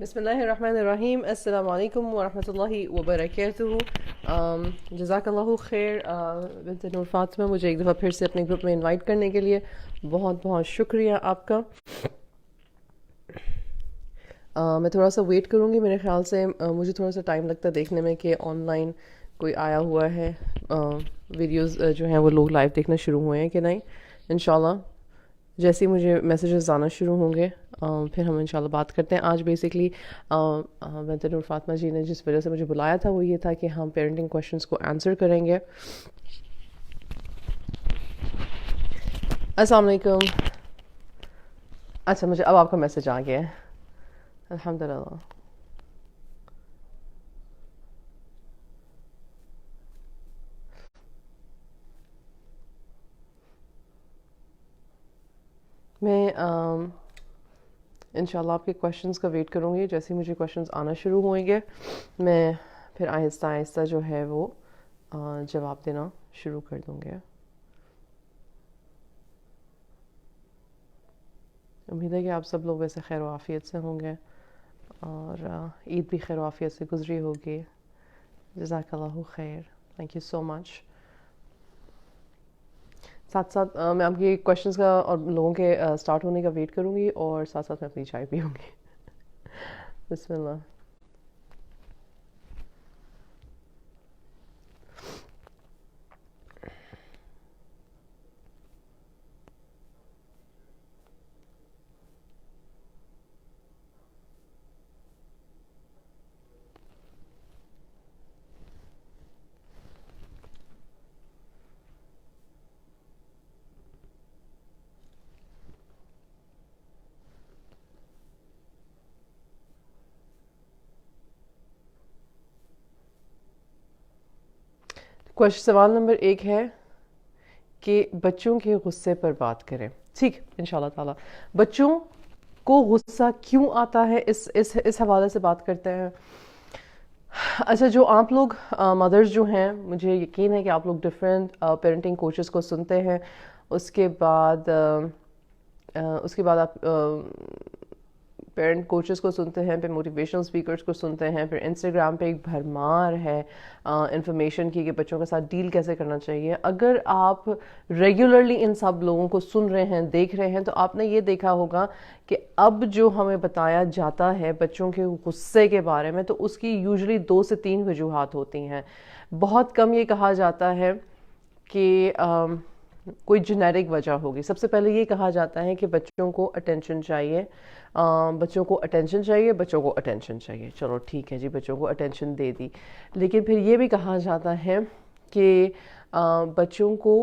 بسم الله الرحمن الرحیم. السلام علیکم ورحمۃ اللہ وبرکاتہ. جزاک اللہ خیر بنت نور فاطمہ، مجھے ایک دفعہ پھر سے اپنے گروپ میں انوائٹ کرنے کے لیے بہت بہت شکریہ آپ کا. میں تھوڑا سا ویٹ کروں گی. میرے خیال سے مجھے تھوڑا سا ٹائم لگتا ہے دیکھنے میں کہ آن لائن کوئی آیا ہوا ہے، ویڈیوز جو ہیں وہ لوگ لائیو دیکھنا شروع ہوئے ہیں کہ نہیں. انشاءاللہ جیسے ہی مجھے میسیجز آنا شروع ہوں گے پھر ہم انشاءاللہ بات کرتے ہیں. آج بیسکلی بنت نور فاطمہ جی نے جس وجہ سے مجھے بلایا تھا وہ یہ تھا کہ ہم پیرنٹنگ کویشچنس کو آنسر کریں گے. السلام علیکم. اچھا، مجھے اب آپ کا میسج آ گیا ہے، الحمدللہ. میں انشاءاللہ آپ کے کویشچنس کا ویٹ کروں گی. جیسے ہی مجھے کویشچنس آنا شروع ہوئیں گے میں پھر آہستہ آہستہ جو ہے وہ جواب دینا شروع کر دوں گے. امید ہے کہ آپ سب لوگ ویسے خیر و عافیت سے ہوں گے اور عید بھی خیر و عافیت سے گزری ہوگی. جزاک اللہ خیر، تھینک یو سو مچ. ساتھ ساتھ میں آپ کے کویشچنس کا اور لوگوں کے سٹارٹ ہونے کا ویٹ کروں گی اور ساتھ ساتھ میں اپنی چائے پیوں گی. بسم اللہ. سوال نمبر 1 ہے کہ بچوں کے غصے پر بات کریں. ٹھیک، انشاءاللہ تعالی بچوں کو غصہ کیوں آتا ہے اس حوالے سے بات کرتے ہیں. اچھا، جو آپ لوگ مدرز جو ہیں، مجھے یقین ہے کہ آپ لوگ ڈفرینٹ پیرنٹنگ کوچز کو سنتے ہیں. اس کے بعد آپ پیرنٹ کوچز کو سنتے ہیں، پھر موٹیویشنل اسپیکرز کو سنتے ہیں، پھر انسٹاگرام پہ ایک بھرمار ہے انفارمیشن کی کہ بچوں کے ساتھ ڈیل کیسے کرنا چاہیے. اگر آپ ریگولرلی ان سب لوگوں کو سن رہے ہیں، دیکھ رہے ہیں، تو آپ نے یہ دیکھا ہوگا کہ اب جو ہمیں بتایا جاتا ہے بچوں کے غصے کے بارے میں تو اس کی یوزلی 2 سے 3 وجوہات ہوتی ہیں. بہت کم یہ کہا جاتا ہے کہ کوئی جنیرک وجہ ہوگی. سب سے پہلے یہ کہا جاتا ہے کہ بچوں کو اٹینشن چاہیے، بچوں کو اٹینشن چاہیے، بچوں کو اٹینشن چاہیے. چلو ٹھیک ہے جی، بچوں کو اٹینشن دے دی. لیکن پھر یہ بھی کہا جاتا ہے کہ بچوں کو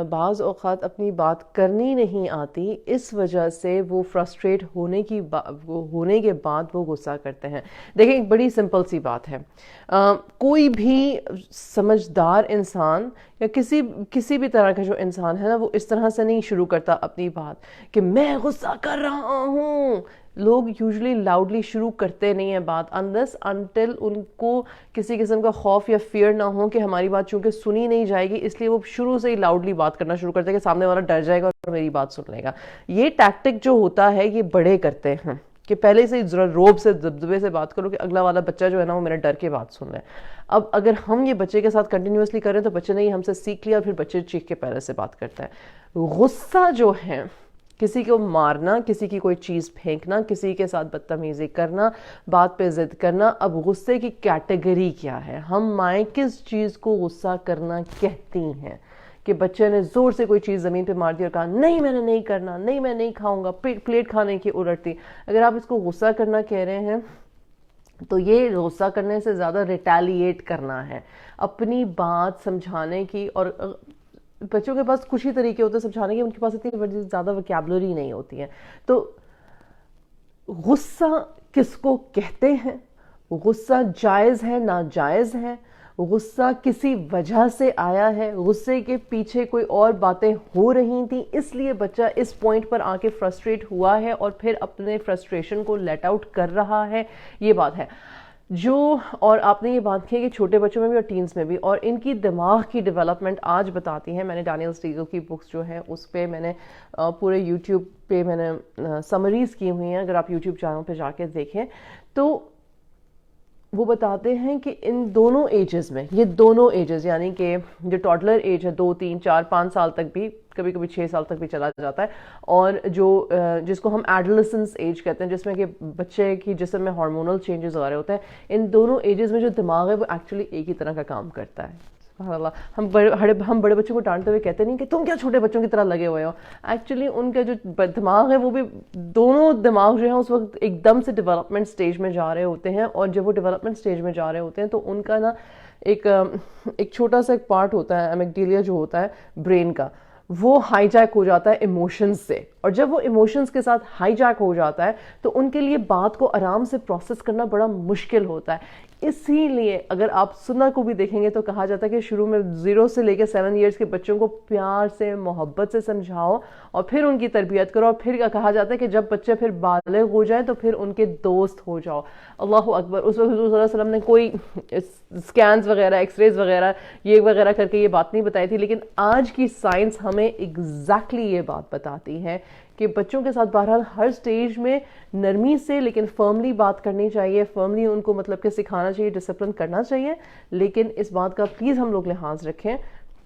بعض اوقات اپنی بات کرنی نہیں آتی، اس وجہ سے وہ فرسٹریٹ ہونے کے بعد وہ غصہ کرتے ہیں. دیکھیں، ایک بڑی سمپل سی بات ہے. کوئی بھی سمجھدار انسان یا کسی بھی طرح کا جو انسان ہے نا، وہ اس طرح سے نہیں شروع کرتا اپنی بات کہ میں غصہ کر رہا ہوں. لوگ یوزلی لاؤڈلی شروع کرتے نہیں ہیں بات unless until ان کو کسی قسم کا خوف یا فیئر نہ ہو کہ ہماری بات چونکہ سنی نہیں جائے گی، اس لیے وہ شروع سے ہی لاؤڈلی بات کرنا شروع کرتے ہیں کہ سامنے والا ڈر جائے گا اور میری بات سن لے گا. یہ ٹیکٹک جو ہوتا ہے یہ بڑے کرتے ہیں کہ پہلے سے ذرا روب سے دبدبے سے بات کرو کہ اگلا والا بچہ جو ہے نا وہ میرا ڈر کے بات سن لے. اب اگر ہم یہ بچے کے ساتھ کنٹینیوسلی کریں تو بچے نے ہم سے سیکھ لیا اور پھر بچے چیخ کے پہلے سے بات کرتا ہے. غصہ جو ہے، کسی کو مارنا، کسی کی کوئی چیز پھینکنا، کسی کے ساتھ بدتمیزی کرنا، بات پہ ضد کرنا. اب غصے کی کیٹیگری کیا ہے؟ ہم مائیں کس چیز کو غصہ کرنا کہتی ہیں؟ کہ بچے نے زور سے کوئی چیز زمین پہ مار دی اور کہا نہیں میں نے نہیں کرنا، نہیں میں نہیں کھاؤں گا، پلیٹ کھانے کی الٹتی. اگر آپ اس کو غصہ کرنا کہہ رہے ہیں تو یہ غصہ کرنے سے زیادہ ریٹیلیٹ کرنا ہے، اپنی بات سمجھانے کی. اور بچوں کے پاس کچھ ہی طریقے ہوتے ہیں سمجھانے کے، ان کے پاس اتنی زیادہ وکیبلری نہیں ہوتی ہے. تو غصہ کس کو کہتے ہیں؟ غصہ جائز ہے، ناجائز ہے؟ غصہ کسی وجہ سے آیا ہے، غصے کے پیچھے کوئی اور باتیں ہو رہی تھیں، اس لیے بچہ اس پوائنٹ پر آ کے فرسٹریٹ ہوا ہے اور پھر اپنے فرسٹریشن کو لیٹ آؤٹ کر رہا ہے. یہ بات ہے. جو اور آپ نے یہ بات کی کہ چھوٹے بچوں میں بھی اور ٹینز میں بھی، اور ان کی دماغ کی ڈیولپمنٹ آج بتاتی ہیں. میں نے ڈینیل اسٹیگل کی بکس جو ہے اس پہ میں نے پورے یوٹیوب پہ میں نے سمریز کی ہوئی ہیں، اگر آپ یوٹیوب چینل پہ جا کے دیکھیں تو وہ بتاتے ہیں کہ ان دونوں ایجز میں، یہ دونوں ایجز یعنی کہ جو ٹاڈلر ایج ہے 2 3 4 5 سال تک بھی، کبھی کبھی 6 سال تک بھی چلا جاتا ہے، اور جو جس کو ہم ایڈولسنس ایج کہتے ہیں، جس میں کہ بچے کی جسم میں ہارمونل چینجز آ رہے ہوتے ہیں، ان دونوں ایجز میں جو دماغ ہے وہ ایکچولی ایک ہی طرح کا کام کرتا ہے. سبحان اللہ. ہم بڑے بچوں کو ڈانٹتے ہوئے کہتے نہیں کہ تم کیا چھوٹے بچوں کی طرح لگے ہوئے ہو. ایکچولی ان کا جو دماغ ہے وہ بھی، دونوں دماغ جو ہیں اس وقت ایک دم سے ڈیولپمنٹ سٹیج میں جا رہے ہوتے ہیں، اور جب وہ ڈیولپمنٹ سٹیج میں جا رہے ہوتے ہیں تو ان کا نا ایک چھوٹا سا ایک پارٹ ہوتا ہے امیگڈیلیا جو ہوتا ہے برین کا، وہ ہائی جیک ہو جاتا ہے ایموشنز سے، اور جب وہ ایموشنز کے ساتھ ہائی جیک ہو جاتا ہے تو ان کے لیے بات کو آرام سے پروسیس کرنا بڑا مشکل ہوتا ہے. اسی لیے اگر آپ سنہ کو بھی دیکھیں گے تو کہا جاتا ہے کہ شروع میں 0 سے لے کے 7 ایئرس کے بچوں کو پیار سے محبت سے سمجھاؤ اور پھر ان کی تربیت کرو، اور پھر کہا جاتا ہے کہ جب بچے پھر بالغ ہو جائیں تو پھر ان کے دوست ہو جاؤ. اللہ اکبر. اس وقت حضور صلی اللہ علیہ وسلم نے کوئی اسکینز وغیرہ، ایکس ریز وغیرہ یہ وغیرہ کر کے یہ بات نہیں بتائی تھی، لیکن آج کی سائنس ہمیں ایگزیکٹلی یہ بات بتاتی ہے کہ بچوں کے ساتھ بہرحال ہر سٹیج میں نرمی سے لیکن فرملی بات کرنی چاہیے، فرملی ان کو مطلب کہ سکھانا چاہیے، ڈسپلن کرنا چاہیے، لیکن اس بات کا پلیز ہم لوگ لحاظ رکھیں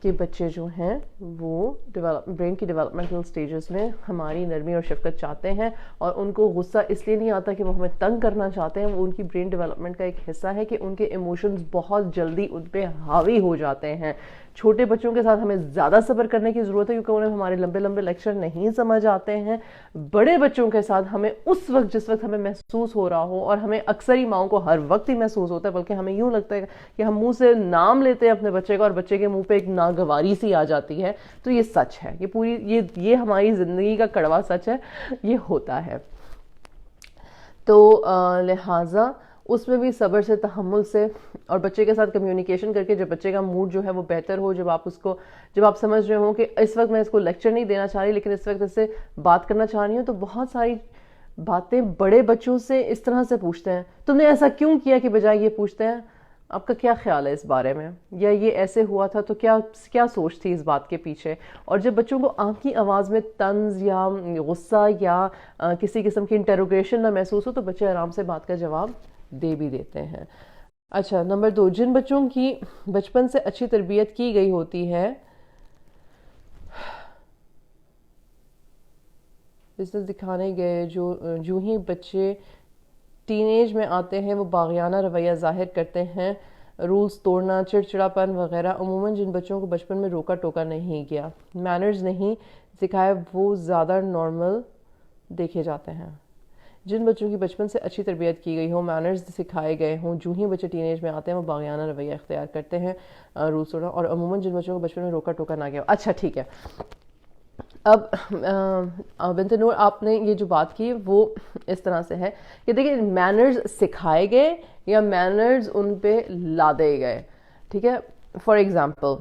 کہ بچے جو ہیں وہ برین کی ڈیولپمنٹل سٹیجز میں ہماری نرمی اور شفقت چاہتے ہیں، اور ان کو غصہ اس لیے نہیں آتا کہ وہ ہمیں تنگ کرنا چاہتے ہیں، وہ ان کی برین ڈیولپمنٹ کا ایک حصہ ہے کہ ان کے ایموشنز بہت جلدی ان پہ حاوی ہو جاتے ہیں. چھوٹے بچوں کے ساتھ ہمیں زیادہ صبر کرنے کی ضرورت ہے کیونکہ انہیں ہمارے لمبے لمبے لیکچر نہیں سمجھ آتے ہیں. بڑے بچوں کے ساتھ ہمیں اس وقت جس وقت ہمیں محسوس ہو رہا ہو، اور ہمیں اکثر ہی ماؤں کو ہر وقت ہی محسوس ہوتا ہے، بلکہ ہمیں یوں لگتا ہے کہ ہم منہ سے نام لیتے ہیں اپنے بچے کا اور بچے کے منہ پہ ایک ناگواری سی آ جاتی ہے، تو یہ سچ ہے، یہ پوری یہ ہماری زندگی کا کڑوا سچ ہے، یہ ہوتا ہے. تو لہٰذا اس میں بھی صبر سے، تحمل سے، اور بچے کے ساتھ کمیونیکیشن کر کے جب بچے کا موڈ جو ہے وہ بہتر ہو، جب آپ سمجھ رہے ہوں کہ اس وقت میں اس کو لیکچر نہیں دینا چاہ رہی لیکن اس وقت اس سے بات کرنا چاہ رہی ہوں، تو بہت ساری باتیں بڑے بچوں سے اس طرح سے پوچھتے ہیں، تم نے ایسا کیوں کیا، کہ بجائے یہ پوچھتے ہیں آپ کا کیا خیال ہے اس بارے میں، یا یہ ایسے ہوا تھا تو کیا سوچ تھی اس بات کے پیچھے. اور جب بچوں کو آپ کی آواز میں طنز یا غصہ یا کسی قسم کی انٹروگیشن نہ محسوس ہو تو بچے آرام سے بات کا جواب دے بھی دیتے ہیں. اچھا، نمبر 2، جن بچوں کی بچپن سے اچھی تربیت کی گئی ہوتی ہے، بزنس دکھانے گئے جو ہی بچے ٹین ایج میں آتے ہیں وہ باغیانہ رویہ ظاہر کرتے ہیں، رولز توڑنا، چڑچڑاپن وغیرہ. عموماً جن بچوں کو بچپن میں روکا ٹوکا نہیں گیا، مینرز نہیں سکھائے، وہ زیادہ نارمل دیکھے جاتے ہیں. جن بچوں کی بچپن سے اچھی تربیت کی گئی ہو، مینرز سکھائے گئے ہوں، جو ہی بچے ٹین ایج میں آتے ہیں وہ باغیانہ رویہ اختیار کرتے ہیں، رولز توڑنا. اور عموماً جن بچوں کو بچپن میں روکا ٹوکا نہ گیا. اچھا ٹھیک ہے، اب بنت نور آپ نے یہ جو بات کی وہ اس طرح سے ہے کہ دیکھیں مینرز سکھائے گئے یا مینرز ان پہ لادے گئے. ٹھیک ہے، for example,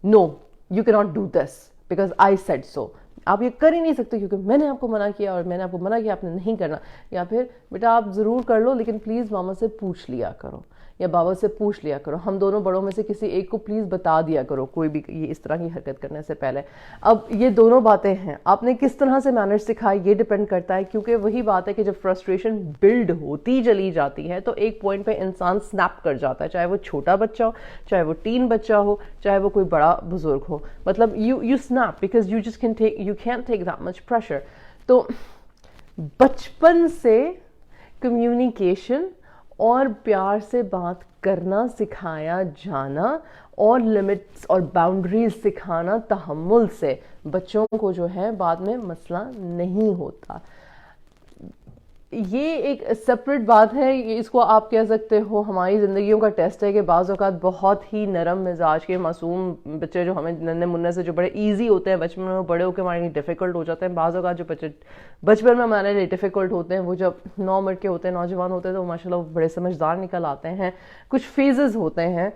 no you can not do this because I said so. آپ یہ کر ہی نہیں سکتے کیونکہ میں نے آپ کو منع کیا اور میں نے آپ کو منع کیا آپ نے نہیں کرنا. یا پھر بیٹا آپ ضرور کر لو لیکن پلیز ماما سے پوچھ لیا کرو یا بابا سے پوچھ لیا کرو، ہم دونوں بڑوں میں سے کسی ایک کو پلیز بتا دیا کرو کوئی بھی یہ اس طرح کی حرکت کرنے سے پہلے. اب یہ دونوں باتیں ہیں، آپ نے کس طرح سے مینرز سکھائے یہ ڈیپینڈ کرتا ہے، کیونکہ وہی بات ہے کہ جب فرسٹریشن بلڈ ہوتی چلی جاتی ہے تو ایک پوائنٹ پہ انسان سنیپ کر جاتا ہے، چاہے وہ چھوٹا بچہ ہو، چاہے وہ ٹین بچہ ہو، چاہے وہ کوئی بڑا بزرگ ہو. مطلب you snap because you just you can't take that much pressure. تو بچپن سے کمیونیکیشن اور پیار سے بات کرنا سکھایا جانا اور لمٹس اور باؤنڈریز سکھانا تحمل سے بچوں کو جو ہے بعد میں مسئلہ نہیں ہوتا. یہ ایک سپریٹ بات ہے، اس کو آپ کہہ سکتے ہو ہماری زندگیوں کا ٹیسٹ ہے کہ بعض اوقات بہت ہی نرم مزاج کے معصوم بچے جو ہمیں ننھے منھے سے جو بڑے ایزی ہوتے ہیں بچپن میں، وہ بڑے ہو کے ہمارے لیے ڈیفیکلٹ ہو جاتے ہیں. بعض اوقات جو بچے بچپن میں ہمارے لیے ڈیفیکلٹ ہوتے ہیں وہ جب 9 عمر کے ہوتے ہیں، نوجوان ہوتے ہیں، تو ماشاء اللہ وہ بڑے سمجھدار نکل آتے ہیں. کچھ فیزز ہوتے ہیں،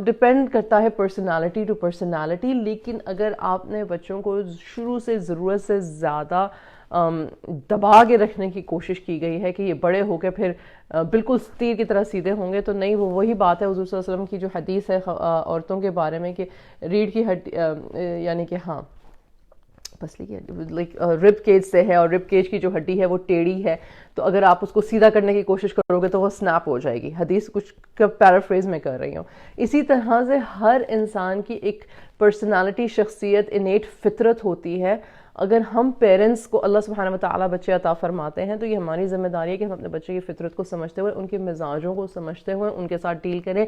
ڈپینڈ کرتا ہے پرسنالٹی ٹو پرسنالٹی. لیکن اگر آپ نے بچوں کو شروع سے ضرورت سے زیادہ دبا کے رکھنے کی کوشش کی گئی ہے کہ یہ بڑے ہو کے پھر بالکل تیر کی طرح سیدھے ہوں گے. تو نہیں, وہ وہی بات ہے حضور صلی اللہ علیہ وسلم کی جو حدیث ہے عورتوں کے بارے میں کہ ریڑھ کی ہڈی یعنی کہ ہاں پسلی کی لائک رب کیج سے ہے, اور رب کیج کی جو ہڈی ہے وہ ٹیڑھی ہے, تو اگر آپ اس کو سیدھا کرنے کی کوشش کرو گے تو وہ سنیپ ہو جائے گی. حدیث کچھ پیرافریز میں کر رہی ہوں. اسی طرح سے ہر انسان کی ایک پرسنالٹی, شخصیت, انیٹ فطرت ہوتی ہے. اگر ہم پیرنٹس کو اللہ سبحانہ و تعالیٰ بچے عطا فرماتے ہیں تو یہ ہماری ذمہ داری ہے کہ ہم اپنے بچے کی فطرت کو سمجھتے ہوئے, ان کے مزاجوں کو سمجھتے ہوئے ان کے ساتھ ڈیل کریں.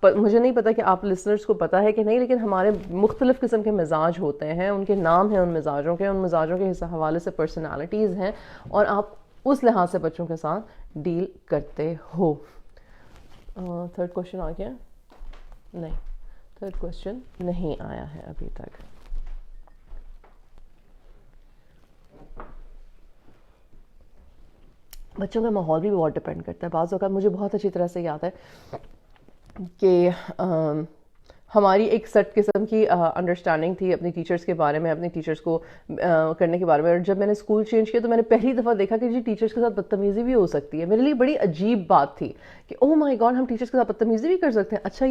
مجھے نہیں پتا کہ آپ لسنرز کو پتا ہے کہ نہیں, لیکن ہمارے مختلف قسم کے مزاج ہوتے ہیں, ان کے نام ہیں ان مزاجوں کے حوالے سے پرسنالٹیز ہیں, اور آپ اس لحاظ سے بچوں کے ساتھ ڈیل کرتے ہو. تھرڈ کوشچن آ گیا؟ نہیں, تھرڈ کوشچن نہیں آیا ہے ابھی تک. بچوں کا ماحول بھی بہت ڈپینڈ کرتا ہے. بعض اوقات مجھے بہت اچھی طرح سے یاد ہے کہ ہماری ایک سیٹ قسم کی انڈرسٹینڈنگ تھی اپنی ٹیچرز کے بارے میں, اپنے ٹیچرز کو کرنے کے بارے میں. اور جب میں نے اسکول چینج کیا تو میں نے پہلی دفعہ دیکھا کہ جی ٹیچرز کے ساتھ بدتمیزی بھی ہو سکتی ہے. میرے لیے بڑی عجیب بات تھی کہ اوہ مائی گاڈ, ہم ٹیچرز کے ساتھ بدتمیزی بھی کر سکتے ہیں, اچھا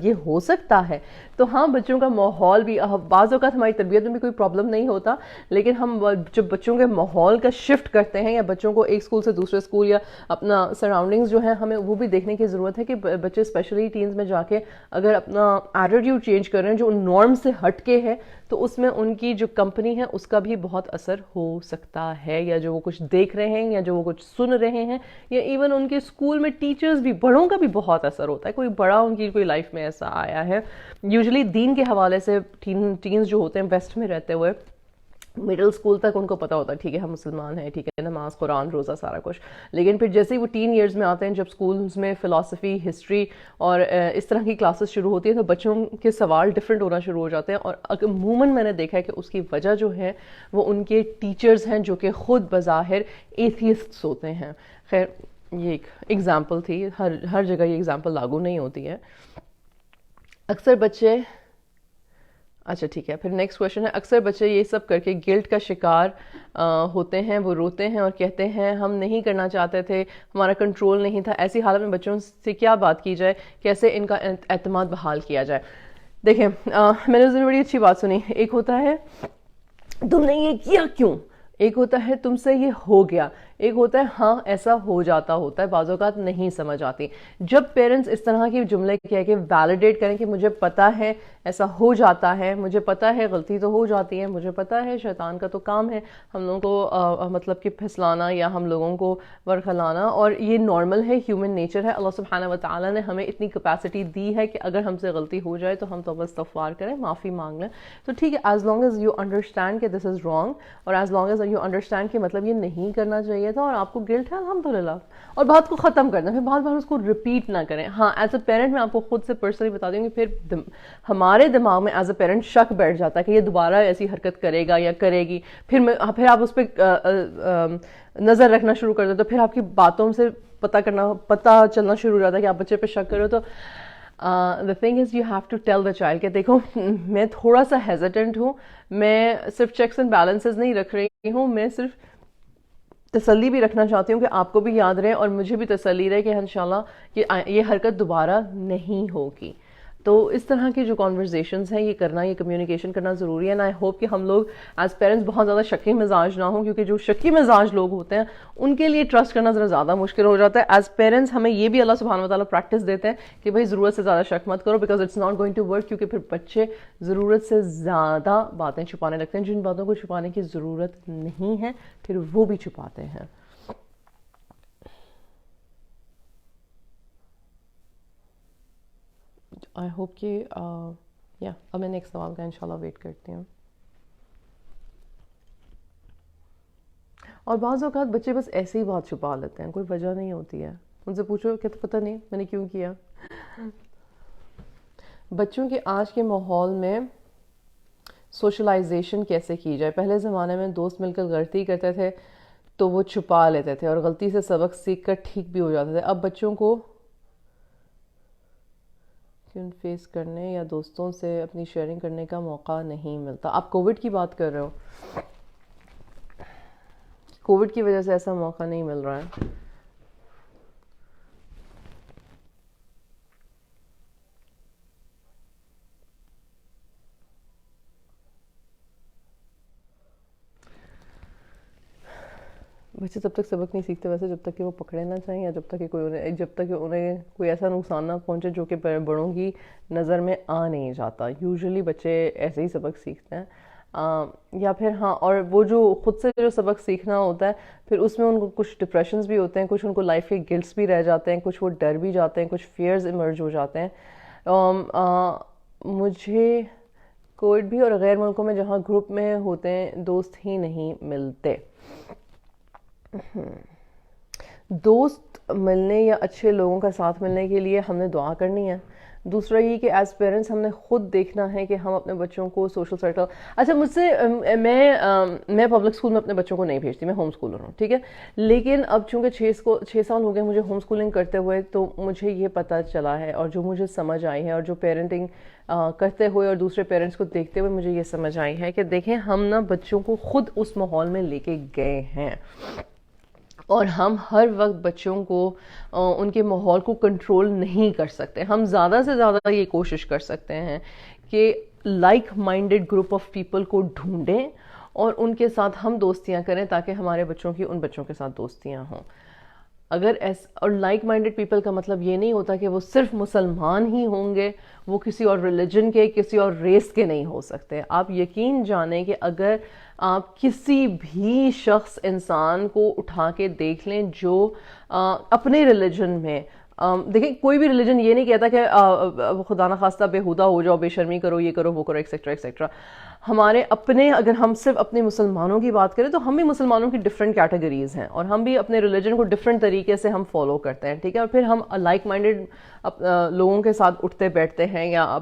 یہ ہو سکتا ہے. تو ہاں, بچوں کا ماحول بھی, بعض اوقات ہماری تربیت میں بھی کوئی پرابلم نہیں ہوتا, لیکن ہم جب بچوں کے ماحول کا شفٹ کرتے ہیں یا بچوں کو ایک اسکول سے دوسرے اسکول یا اپنا سراؤنڈنگز جو ہیں, ہمیں وہ بھی دیکھنے کی ضرورت ہے کہ بچے اسپیشلی ٹینز میں جا کے اگر اپنا ایٹیٹیوڈ چینج کر رہے ہیں جو ان نارم سے ہٹ کے ہے, تو اس میں ان کی جو کمپنی ہے اس کا بھی بہت اثر ہو سکتا ہے, یا جو وہ کچھ دیکھ رہے ہیں یا جو وہ کچھ سن رہے ہیں, یا ایون ان کے اسکول میں ٹیچرز بھی, بڑوں کا بھی بہت اثر ہوتا ہے. کوئی بڑا ان کی کوئی لائف میں ایسا آیا ہے, یوزلی دین کے حوالے سے ٹینز جو ہوتے ہیں ویسٹ میں رہتے ہوئے, مڈل اسکول تک ان کو پتا ہوتا ہے ٹھیک ہے ہم مسلمان ہیں, ٹھیک ہے نماز, قرآن, روزہ, سارا کچھ. لیکن پھر جیسے ہی وہ ٹین ایئرز میں آتے ہیں, جب اسکولز میں فلاسفی, ہسٹری اور اس طرح کی کلاسز شروع ہوتی ہیں, تو بچوں کے سوال ڈفرینٹ ہونا شروع ہو جاتے ہیں. اور عموماً میں نے دیکھا ہے کہ اس کی وجہ جو ہے وہ ان کے ٹیچرز ہیں جو کہ خود بظاہر ایتھیسٹس ہوتے ہیں. خیر یہ ایک ایگزامپل تھی, ہر جگہ یہ ایگزامپل لاگو نہیں ہوتی ہے. اکثر بچے, اچھا ٹھیک ہے, پھر نیکسٹ کویشچن ہے, اکثر بچے یہ سب کر کے گلٹ کا شکار ہوتے ہیں, وہ روتے ہیں اور کہتے ہیں ہم نہیں کرنا چاہتے تھے, ہمارا کنٹرول نہیں تھا. ایسی حالت میں بچوں سے کیا بات کی جائے, کیسے ان کا اعتماد بحال کیا جائے؟ دیکھیں, میں نے اس دن بڑی اچھی بات سنی. ایک ہوتا ہے تم نے یہ کیا کیوں, ایک ہوتا ہے تم سے یہ ہو گیا, ایک ہوتا ہے ہاں ایسا ہو جاتا ہوتا ہے. بعض اوقات نہیں سمجھ آتی. جب پیرنٹس اس طرح کے جملے کہہ کے ویلیڈیٹ کریں کہ مجھے پتا ہے ایسا ہو جاتا ہے, مجھے پتا ہے غلطی تو ہو جاتی ہے, مجھے پتا ہے شیطان کا تو کام ہے ہم لوگوں کو مطلب کہ پھسلانا یا ہم لوگوں کو ورخلانا, اور یہ نارمل ہے, ہیومن نیچر ہے. اللہ سبحانہ و تعالیٰ نے ہمیں اتنی کیپیسٹی دی ہے کہ اگر ہم سے غلطی ہو جائے تو ہم توبہ استغفار کریں, معافی مانگ لیں, تو ٹھیک ہے. As long as you understand کہ دس از رانگ, اور as long as you understand کہ مطلب یہ نہیں کرنا چاہیے تھا اور آپ کو گلٹ ہے, الحمدللہ, اور بات کو ختم کرنا, پھر بار بار اس کو ریپیٹ نہ کریں. ہاں ایز اے پیرنٹ میں آپ کو خود سے پرسنلی بتا دوں گی, پھر ہمارے دماغ میں ایز اے پیرنٹ شک بیٹھ جاتا ہے کہ یہ دوبارہ ایسی حرکت کرے گا یا کرے گی, پھر آپ اس پہ نظر رکھنا شروع کر دیں, تو پھر آپ کی باتوں سے پتہ چلنا شروع ہو جاتا ہے کہ آپ بچے پہ شک کرو. تو the thing is you have to tell the child کہ دیکھو میں تھوڑا سا ہیزیٹنٹ ہوں, میں صرف چیکس اینڈ بیلنسز نہیں رکھ رہی ہوں, میں صرف تسلی بھی رکھنا چاہتی ہوں کہ آپ کو بھی یاد رہے اور مجھے بھی تسلی رہے کہ انشاءاللہ کہ یہ حرکت دوبارہ نہیں ہوگی. تو اس طرح کی جو کانورزیشنز ہیں یہ کرنا, یہ کمیونیکیشن کرنا ضروری ہے. اینڈ آئی ہوپ کہ ہم لوگ ایز پیرنٹس بہت زیادہ شکی مزاج نہ ہوں, کیونکہ جو شکی مزاج لوگ ہوتے ہیں ان کے لیے ٹرسٹ کرنا ذرا زیادہ مشکل ہو جاتا ہے. ایز پیرنٹس ہمیں یہ بھی اللہ سبحانہ و تعالیٰ پریکٹس دیتے ہیں کہ بھائی ضرورت سے زیادہ شک مت کرو, because it's not going to work, کیونکہ پھر بچے ضرورت سے زیادہ باتیں چھپانے لگتے ہیں, جن باتوں کو چھپانے کی ضرورت نہیں ہے پھر وہ بھی چھپاتے ہیں. آئی ہوپ کہ اب میں نیکسٹ سوال کا انشاءاللہ ویٹ کرتی ہوں. اور بعض اوقات بچے بس ایسے ہی بات چھپا لیتے ہیں, کوئی وجہ نہیں ہوتی ہے, ان سے پوچھو کہ پتہ نہیں میں نے کیوں کیا. بچوں کے آج کے ماحول میں سوشلائزیشن کیسے کی جائے؟ پہلے زمانے میں دوست مل کر غلطی کرتے تھے تو وہ چھپا لیتے تھے اور غلطی سے سبق سیکھ کر ٹھیک بھی ہو جاتے تھے. اب بچوں کو فیس کرنے یا دوستوں سے اپنی شیئرنگ کرنے کا موقع نہیں ملتا. آپ کووڈ کی بات کر رہے ہو؟ کووڈ کی وجہ سے ایسا موقع نہیں مل رہا ہے. بچے تب تک سبق نہیں سیکھتے ویسے جب تک کہ وہ پکڑے نہ جائیں، یا جب تک کہ انہیں کوئی ایسا نقصان نہ پہنچے جو کہ بڑوں کی نظر میں آ نہیں جاتا. یوزلی بچے ایسے ہی سبق سیکھتے ہیں. یا پھر ہاں، اور وہ جو خود سے جو سبق سیکھنا ہوتا ہے پھر اس میں ان کو کچھ ڈپریشنز بھی ہوتے ہیں، کچھ ان کو لائف کے گلٹس بھی رہ جاتے ہیں، کچھ وہ ڈر بھی جاتے ہیں، کچھ فیئرز ایمرج ہو جاتے ہیں. مجھے کووڈ بھی اور غیر ملکوں میں جہاں گروپ میں ہوتے ہیں دوست ہی نہیں ملتے. دوست ملنے یا اچھے لوگوں کا ساتھ ملنے کے لیے ہم نے دعا کرنی ہے. دوسرا یہ کہ ایز پیرنٹس ہم نے خود دیکھنا ہے کہ ہم اپنے بچوں کو سوشل سرکل. اچھا، مجھ سے میں پبلک اسکول میں اپنے بچوں کو نہیں بھیجتی، میں ہوم اسکولر ہوں، ٹھیک ہے. لیکن اب چونکہ 6 سال ہو گئے مجھے ہوم اسکولنگ کرتے ہوئے، تو مجھے یہ پتہ چلا ہے اور جو مجھے سمجھ آئی ہے اور جو پیرنٹنگ کرتے ہوئے اور دوسرے پیرنٹس کو دیکھتے ہوئے مجھے یہ سمجھ آئی ہے کہ دیکھیں، ہم نا بچوں کو خود اس ماحول میں لے کے گئے ہیں، اور ہم ہر وقت بچوں کو ان کے ماحول کو کنٹرول نہیں کر سکتے. ہم زیادہ سے زیادہ یہ کوشش کر سکتے ہیں کہ like minded group of people کو ڈھونڈیں اور ان کے ساتھ ہم دوستیاں کریں تاکہ ہمارے بچوں کی ان بچوں کے ساتھ دوستیاں ہوں. اور لائک مائنڈڈ پیپل کا مطلب یہ نہیں ہوتا کہ وہ صرف مسلمان ہی ہوں گے، وہ کسی اور ریلیجن کے، کسی اور ریس کے نہیں ہو سکتے. آپ یقین جانیں کہ اگر آپ کسی بھی شخص انسان کو اٹھا کے دیکھ لیں جو اپنے ریلیجن میں، دیکھیں کوئی بھی ریلیجن یہ نہیں کہتا کہ خدا نخواستہ بےہودہ ہو جاؤ، بے شرمی کرو، یہ کرو وہ کرو، ایکسیکٹرا ایکسیکٹرا. ہمارے اپنے، اگر ہم صرف اپنے مسلمانوں کی بات کریں تو ہم بھی مسلمانوں کی ڈفرینٹ کیٹیگریز ہیں اور ہم بھی اپنے ریلیجن کو ڈفرینٹ طریقے سے ہم فالو کرتے ہیں، ٹھیک ہے. اور پھر ہم لائک مائنڈڈ لوگوں کے ساتھ اٹھتے بیٹھتے ہیں یا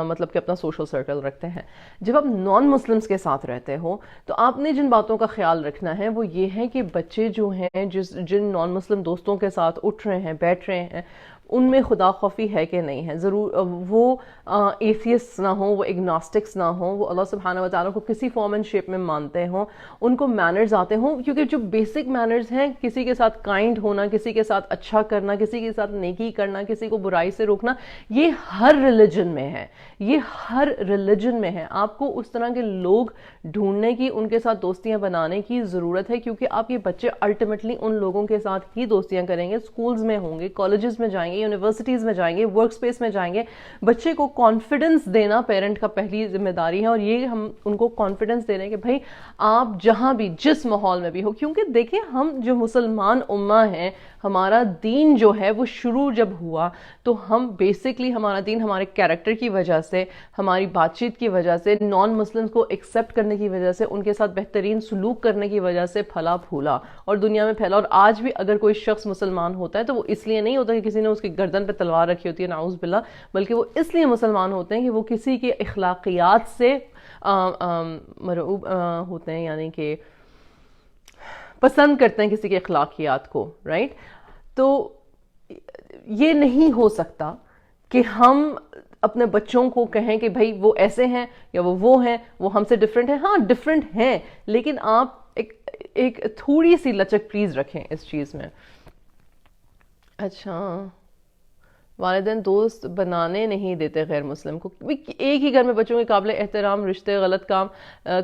مطلب کہ اپنا سوشل سرکل رکھتے ہیں. جب آپ نان مسلمس کے ساتھ رہتے ہو تو آپ نے جن باتوں کا خیال رکھنا ہے وہ یہ ہے کہ بچے جو ہیں جن نان مسلم دوستوں کے ساتھ اٹھ رہے ہیں، بیٹھ رہے ہیں، ان میں خدا خوفی ہے کہ نہیں ہے. ضرور وہ ایتھیسٹ نہ ہوں، وہ اگناسٹکس نہ ہوں، وہ اللہ سبحانہ وتعالیٰ کو کسی فارم اینڈ شیپ میں مانتے ہوں، ان کو مینرز آتے ہوں. کیونکہ جو بیسک مینرز ہیں، کسی کے ساتھ کائنڈ ہونا، کسی کے ساتھ اچھا کرنا، کسی کے ساتھ نیکی کرنا، کسی کو برائی سے روکنا، یہ ہر ریلیجن میں ہے، یہ ہر ریلیجن میں ہے. آپ کو اس طرح کے لوگ ڈھونڈنے کی، ان کے ساتھ دوستیاں بنانے کی ضرورت ہے، کیونکہ آپ کے بچے الٹیمیٹلی ان لوگوں کے ساتھ ہی دوستیاں کریں گے. اسکولز میں ہوں گے، کالجز میں جائیں گے، یونیورسٹیز میں جائیں گے، ورک سپیس میں جائیں گے. بچے کو کانفیڈنس دینا پیرنٹ کا پہلی ذمہ داری ہے، اور یہ ہم ان کو کانفیڈنس دے رہے ہیں کہ بھائی آپ جہاں بھی، جس ماحول میں بھی ہو. کیونکہ دیکھیں، ہم جو مسلمان امہ ہیں، ہمارا دین جو ہے وہ شروع جب ہوا تو ہم بیسکلی، ہمارا دین ہمارے کیریکٹر کی وجہ سے، ہماری بات چیت کی وجہ سے، نان مسلمس کو ایکسیپٹ کرنے کی وجہ سے، ان کے ساتھ بہترین سلوک کرنے کی وجہ سے پھلا پھولا اور دنیا میں پھیلا. اور آج بھی اگر کوئی شخص مسلمان ہوتا ہے تو وہ اس لیے نہیں ہوتا کہ کسی نے اس کی گردن پہ تلوار رکھی ہوتی ہے، نعوذ باللہ، بلکہ وہ اس لیے مسلمان ہوتے ہیں کہ وہ کسی کے اخلاقیات سے مرعوب ہوتے ہیں، یعنی کہ پسند کرتے ہیں کسی کے اخلاقیات کو، رائٹ. تو یہ نہیں ہو سکتا کہ ہم اپنے بچوں کو کہیں کہ بھائی وہ ایسے ہیں یا وہ ہیں، وہ ہم سے ڈفرینٹ ہیں. ہاں ڈفرینٹ ہیں، لیکن آپ ایک تھوڑی سی لچک پلیز رکھیں اس چیز میں. اچھا، والدین دوست بنانے نہیں دیتے غیر مسلم کو. ایک ہی گھر میں بچوں کے قابل احترام رشتے غلط کام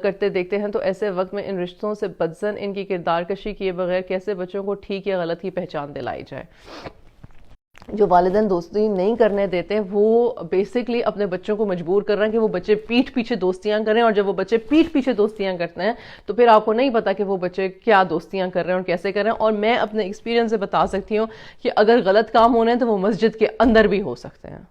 کرتے دیکھتے ہیں تو ایسے وقت میں ان رشتوں سے بدزن، ان کی کردار کشی کیے بغیر کیسے بچوں کو ٹھیک یا غلط کی پہچان دلائی جائے. جو والدین دوستی نہیں کرنے دیتے وہ بیسکلی اپنے بچوں کو مجبور کر رہے ہیں کہ وہ بچے پیٹھ پیچھے دوستیاں کریں، اور جب وہ بچے پیٹھ پیچھے دوستیاں کرتے ہیں تو پھر آپ کو نہیں پتا کہ وہ بچے کیا دوستیاں کر رہے ہیں اور کیسے کر رہے ہیں. اور میں اپنے ایکسپیرینس سے بتا سکتی ہوں کہ اگر غلط کام ہونے ہیں تو وہ مسجد کے اندر بھی ہو سکتے ہیں،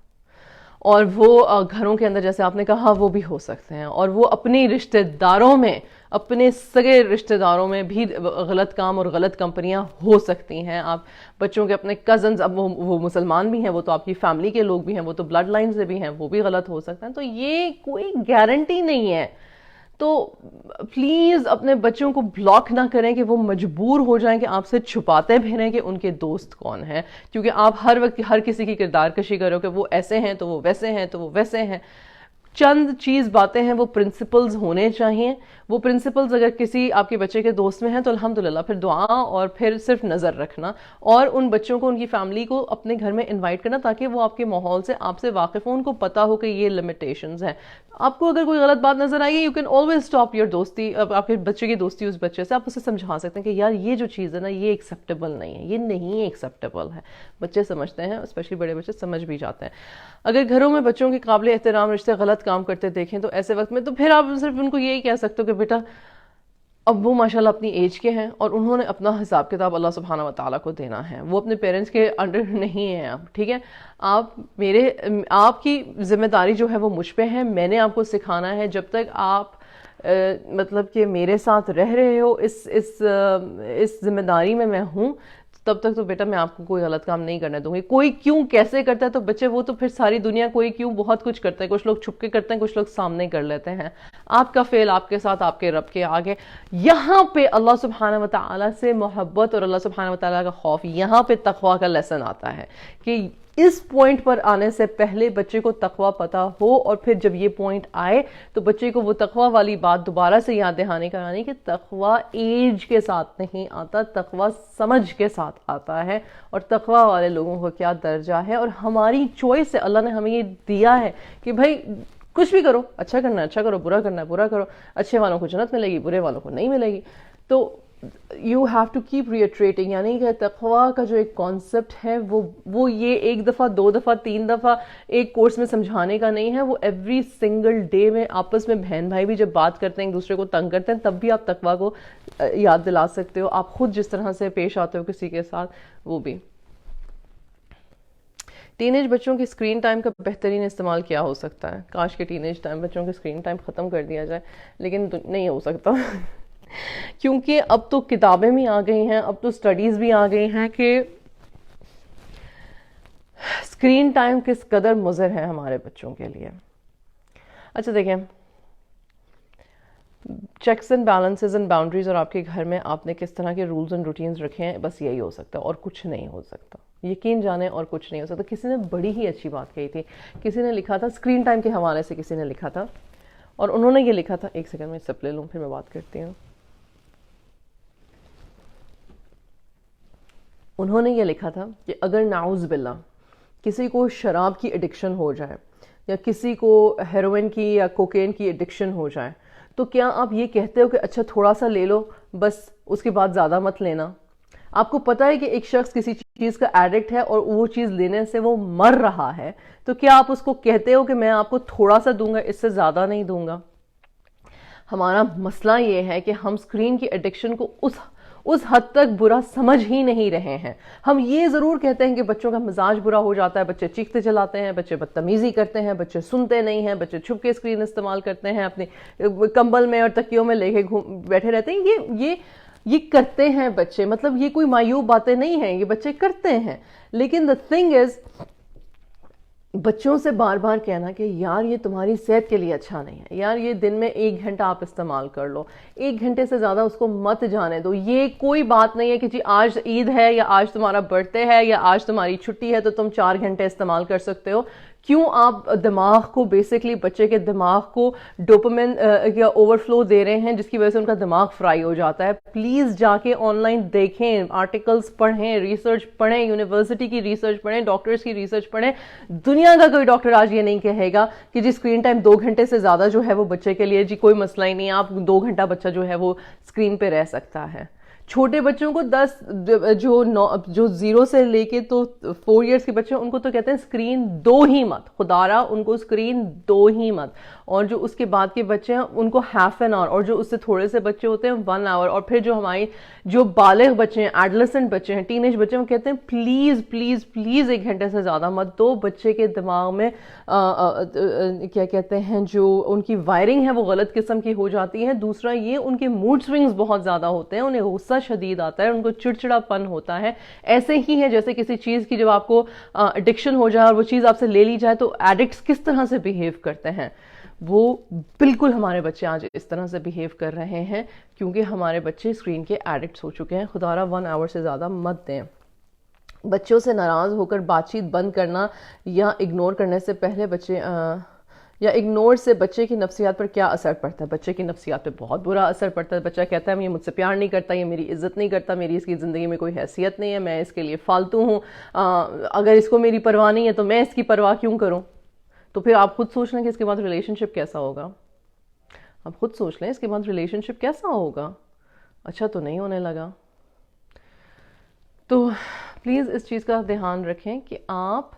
اور وہ گھروں کے اندر جیسے آپ نے کہا وہ بھی ہو سکتے ہیں، اور وہ اپنی رشتہ داروں میں، اپنے سگے رشتہ داروں میں بھی غلط کام اور غلط کمپنیاں ہو سکتی ہیں. آپ بچوں کے اپنے کزنز، اب وہ مسلمان بھی ہیں، وہ تو آپ کی فیملی کے لوگ بھی ہیں، وہ تو بلڈ لائن سے بھی ہیں، وہ بھی غلط ہو سکتے ہیں. تو یہ کوئی گارنٹی نہیں ہے. تو پلیز اپنے بچوں کو بلاک نہ کریں کہ وہ مجبور ہو جائیں کہ آپ سے چھپاتے پھریں کہ ان کے دوست کون ہیں، کیونکہ آپ ہر وقت ہر کسی کی کردار کشی کرو کہ وہ ایسے ہیں تو وہ ویسے ہیں تو وہ ویسے ہیں. چند چیز باتیں ہیں وہ پرنسپلز ہونے چاہیے. وہ پرنسپلز اگر کسی آپ کے بچے کے دوست میں ہیں تو الحمدللہ پھر دعا اور پھر صرف نظر رکھنا اور ان بچوں کو ان کی فیملی کو اپنے گھر میں انوائٹ کرنا تاکہ وہ آپ کے ماحول سے آپ سے واقف ہوں, ان کو پتا ہو کہ یہ لمیٹیشنز ہیں. آپ کو اگر کوئی غلط بات نظر آئے گی you can always stop your دوستی, آپ کے بچے کی دوستی اس بچے سے, آپ اسے سمجھا سکتے ہیں کہ یار یہ جو چیز ہے نا یہ ایکسیپٹیبل نہیں ہے, یہ نہیں ایکسیپٹیبل ہے. بچے سمجھتے ہیں, اسپیشلی بڑے بچے سمجھ بھی جاتے ہیں. اگر گھروں میں بچوں کے قابل احترام رشتے غلط کام کرتے دیکھیں تو ایسے وقت میں تو پھر آپ صرف ان کو یہی کہہ سکتے ہو کہ بیٹا اب وہ ماشاءاللہ اپنی ایج کے ہیں اور انہوں نے اپنا حساب کتاب اللہ سبحانہ و تعالیٰ کو دینا ہے, وہ اپنے پیرنٹس کے انڈر نہیں ہیں اب, ٹھیک ہے. آپ کی ذمہ داری جو ہے وہ مجھ پہ ہے, میں نے آپ کو سکھانا ہے. جب تک آپ مطلب کہ میرے ساتھ رہ رہے ہو اس ذمہ داری میں ہوں, تب تک تو بیٹا میں آپ کو کوئی غلط کام نہیں کرنے دوں گی. کوئی کیوں کیسے کرتا ہے تو بچے وہ تو پھر ساری دنیا کوئی کیوں بہت کچھ کرتا ہے, کچھ لوگ چھپ کے کرتے ہیں, کچھ لوگ سامنے کر لیتے ہیں. آپ کا فعل آپ کے ساتھ آپ کے رب کے آگے. یہاں پہ اللہ سبحانہ و تعالیٰ سے محبت اور اللہ سبحانہ و تعالیٰ کا خوف, یہاں پہ تقویٰ کا لیسن آتا ہے کہ اس پوائنٹ پر آنے سے پہلے بچے کو تقویٰ پتہ ہو, اور پھر جب یہ پوائنٹ آئے تو بچے کو وہ تقویٰ والی بات دوبارہ سے یاد دہانی کرانی کہ تقویٰ ایج کے ساتھ نہیں آتا, تقویٰ سمجھ کے ساتھ آتا ہے, اور تقویٰ والے لوگوں کو کیا درجہ ہے. اور ہماری چوائس ہے, اللہ نے ہمیں یہ دیا ہے کہ بھائی کچھ بھی کرو, اچھا کرنا ہے اچھا کرو, برا کرنا ہے برا کرو, اچھے والوں کو جنت ملے گی, برے والوں کو نہیں ملے گی. تو یو ہیو ٹو کیپ ریٹریٹنگ, یعنی کہ تقویٰ کا جو ایک کانسیپٹ ہے وہ یہ ایک دفعہ دو دفعہ تین دفعہ ایک کورس میں سمجھانے کا نہیں ہے. وہ ایوری سنگل ڈے میں آپس میں بہن بھائی بھی جب بات کرتے ہیں ایک دوسرے کو تنگ کرتے ہیں تب بھی آپ تقویٰ کو یاد دلا سکتے ہو. آپ خود جس طرح سے پیش آتے ہو کسی کے ساتھ وہ بھی. ٹین ایج بچوں کی اسکرین ٹائم کا بہترین استعمال کیا ہو سکتا ہے؟ کاش کے ٹین ایج ٹائم بچوں کے اسکرین ٹائم ختم کر دیا جائے, لیکن نہیں ہو سکتا کیونکہ اب تو کتابیں بھی آ گئی ہیں, اب تو اسٹڈیز بھی آ گئی ہیں کہ اسکرین ٹائم کس قدر مضر ہے ہمارے بچوں کے لیے. اچھا دیکھیں, checks and balances and boundaries, اور آپ کے گھر میں آپ نے کس طرح کے رولز اینڈ روٹینز رکھے ہیں, بس یہی ہو سکتا ہے اور کچھ نہیں ہو سکتا. یقین جانے اور کچھ نہیں ہو سکتا. کسی نے بڑی ہی اچھی بات کہی تھی, کسی نے لکھا تھا اسکرین ٹائم کے حوالے سے, کسی نے لکھا تھا اور انہوں نے یہ لکھا تھا, ایک سیکنڈ میں سپ لے لوں پھر میں بات کرتی ہوں. انہوں نے یہ لکھا تھا کہ اگر نعوذ باللہ کسی کو شراب کی ایڈکشن ہو جائے یا کسی کو ہیروئن کی یا کوکین کی ایڈکشن ہو جائے تو کیا آپ یہ کہتے ہو کہ اچھا تھوڑا سا لے لو بس, اس کے بعد زیادہ مت لینا؟ آپ کو پتا ہے کہ ایک شخص کسی چیز کا ایڈکٹ ہے اور وہ چیز لینے سے وہ مر رہا ہے, تو کیا آپ اس کو کہتے ہو کہ میں آپ کو تھوڑا سا دوں گا, اس سے زیادہ نہیں دوں گا؟ ہمارا مسئلہ یہ ہے کہ ہم اسکرین کی ایڈکشن کو اس حد تک برا سمجھ ہی نہیں رہے ہیں. ہم یہ ضرور کہتے ہیں کہ بچوں کا مزاج برا ہو جاتا ہے, بچے چیختے چلاتے ہیں, بچے بدتمیزی کرتے ہیں, بچے سنتے نہیں ہیں, بچے چھپ کے اسکرین استعمال کرتے ہیں, اپنے کمبل میں اور تکیوں میں لے کے بیٹھے رہتے ہیں. یہ کرتے ہیں بچے, مطلب یہ کوئی معیوب باتیں نہیں ہیں, یہ بچے کرتے ہیں. لیکن the thing is بچوں سے بار بار کہنا کہ یار یہ تمہاری صحت کے لیے اچھا نہیں ہے, یار یہ دن میں 1 گھنٹہ آپ استعمال کر لو, 1 گھنٹے سے زیادہ اس کو مت جانے دو. یہ کوئی بات نہیں ہے کہ جی آج عید ہے یا آج تمہارا برتھ ڈے ہے یا آج تمہاری چھٹی ہے تو تم 4 گھنٹے استعمال کر سکتے ہو. کیوں آپ دماغ کو بیسکلی بچے کے دماغ کو ڈوپامن یا اوور فلو دے رہے ہیں جس کی وجہ سے ان کا دماغ فرائی ہو جاتا ہے؟ پلیز جا کے آن لائن دیکھیں, آرٹیکلز پڑھیں, ریسرچ پڑھیں, یونیورسٹی کی ریسرچ پڑھیں, ڈاکٹرز کی ریسرچ پڑھیں. دنیا کا کوئی ڈاکٹر آج یہ نہیں کہے گا کہ جی اسکرین ٹائم 2 گھنٹے سے زیادہ جو ہے وہ بچے کے لیے جی کوئی مسئلہ ہی نہیں ہے, آپ 2 گھنٹہ بچہ جو ہے وہ اسکرین پہ رہ سکتا ہے. چھوٹے بچوں کو 10 جو 0 سے لے کے تو 4 ایئرس کے بچے ان کو تو کہتے ہیں اسکرین دو ہی مت, خدارا ان کو اسکرین دو ہی مت. اور جو اس کے بعد کے بچے ہیں ان کو ½ این آور, اور جو اس سے تھوڑے سے بچے ہوتے ہیں 1 آور. اور پھر جو ہماری جو بالغ بچے ہیں, ایڈلسنٹ بچے ہیں, ٹین ایج بچے ہیں, وہ کہتے ہیں پلیز پلیز پلیز 1 گھنٹے سے زیادہ مت دو. بچے کے دماغ میں کیا کہتے ہیں جو ان کی وائرنگ ہے وہ غلط قسم کی ہو جاتی ہے. دوسرا یہ ان کے موڈ سوئنگز بہت زیادہ ہوتے ہیں, انہیں غصہ شدید آتا ہے, ان کو چڑچڑا پن ہوتا ہے. ایسے ہی ہے جیسے کسی چیز کی جب آپ کو ایڈکشن ہو جائے اور وہ چیز آپ سے لے لی جائے تو ایڈکٹس کس طرح سے بیہیو کرتے ہیں, وہ بالکل ہمارے بچے آج اس طرح سے بیہیو کر رہے ہیں کیونکہ ہمارے بچے اسکرین کے ایڈکٹس ہو چکے ہیں. خدا را 1 آور سے زیادہ مت دیں. بچوں سے ناراض ہو کر بات چیت بند کرنا یا اگنور کرنے سے پہلے بچے یا اگنور سے بچے کی نفسیات پر کیا اثر پڑتا ہے؟ بچے کی نفسیات پہ بہت برا اثر پڑتا ہے. بچہ کہتا ہے یہ مجھ سے پیار نہیں کرتا, یہ میری عزت نہیں کرتا, میری اس کی زندگی میں کوئی حیثیت نہیں ہے, میں اس کے لیے فالتو ہوں, اگر اس کو میری پرواہ نہیں ہے تو میں اس کی پرواہ کیوں کروں. تو پھر آپ خود سوچ لیں کہ اس کے بعد ریلیشن شپ کیسا ہوگا. آپ خود سوچ لیں اس کے بعد ریلیشن شپ کیسا ہوگا. اچھا تو نہیں ہونے لگا. تو پلیز اس چیز کا دھیان رکھیں کہ آپ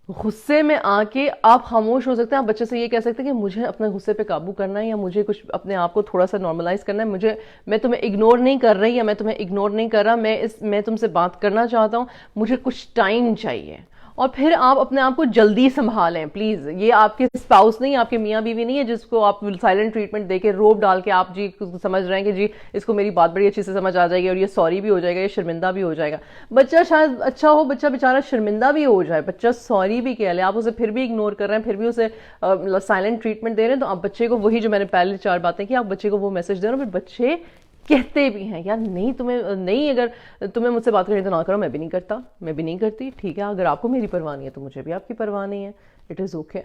غصے میں آ کے آپ خاموش ہو سکتے ہیں. آپ بچے سے یہ کہہ سکتے ہیں کہ مجھے اپنے غصے پہ قابو کرنا ہے, یا مجھے کچھ اپنے آپ کو تھوڑا سا نارملائز کرنا ہے, میں تمہیں اگنور نہیں کر رہی, یا میں تمہیں اگنور نہیں کر رہا, میں تم سے بات کرنا چاہتا ہوں, مجھے کچھ ٹائم چاہیے. اور پھر آپ اپنے آپ کو جلدی سنبھالیں پلیز. یہ آپ کے اسپاؤس نہیں, آپ کے میاں بیوی نہیں ہے جس کو آپ سائلنٹ ٹریٹمنٹ دے کے روب ڈال کے آپ جی سمجھ رہے ہیں کہ جی اس کو میری بات بڑی اچھی سے سمجھ آ جائے گی اور یہ سوری بھی ہو جائے گا, یہ شرمندہ بھی ہو جائے گا. بچہ شاید اچھا ہو, بچہ بیچارہ شرمندہ بھی ہو جائے, بچہ سوری بھی کہہ لے, آپ اسے پھر بھی اگنور کر رہے ہیں, پھر بھی اسے سائلنٹ ٹریٹمنٹ دے رہے ہیں, تو آپ بچے کو وہی جو میں نے پہلے 4 باتیں کی, آپ بچے کو وہ میسج دے رہے ہیں. پھر بچے کہتے بھی ہیں یار نہیں اگر تمہیں مجھ سے بات کرنی تو نہ کرو, میں بھی نہیں کرتا, میں بھی نہیں کرتی, ٹھیک ہے, اگر آپ کو میری پرواہ نہیں ہے تو مجھے بھی آپ کی پرواہ نہیں ہے, اٹ از اوکے.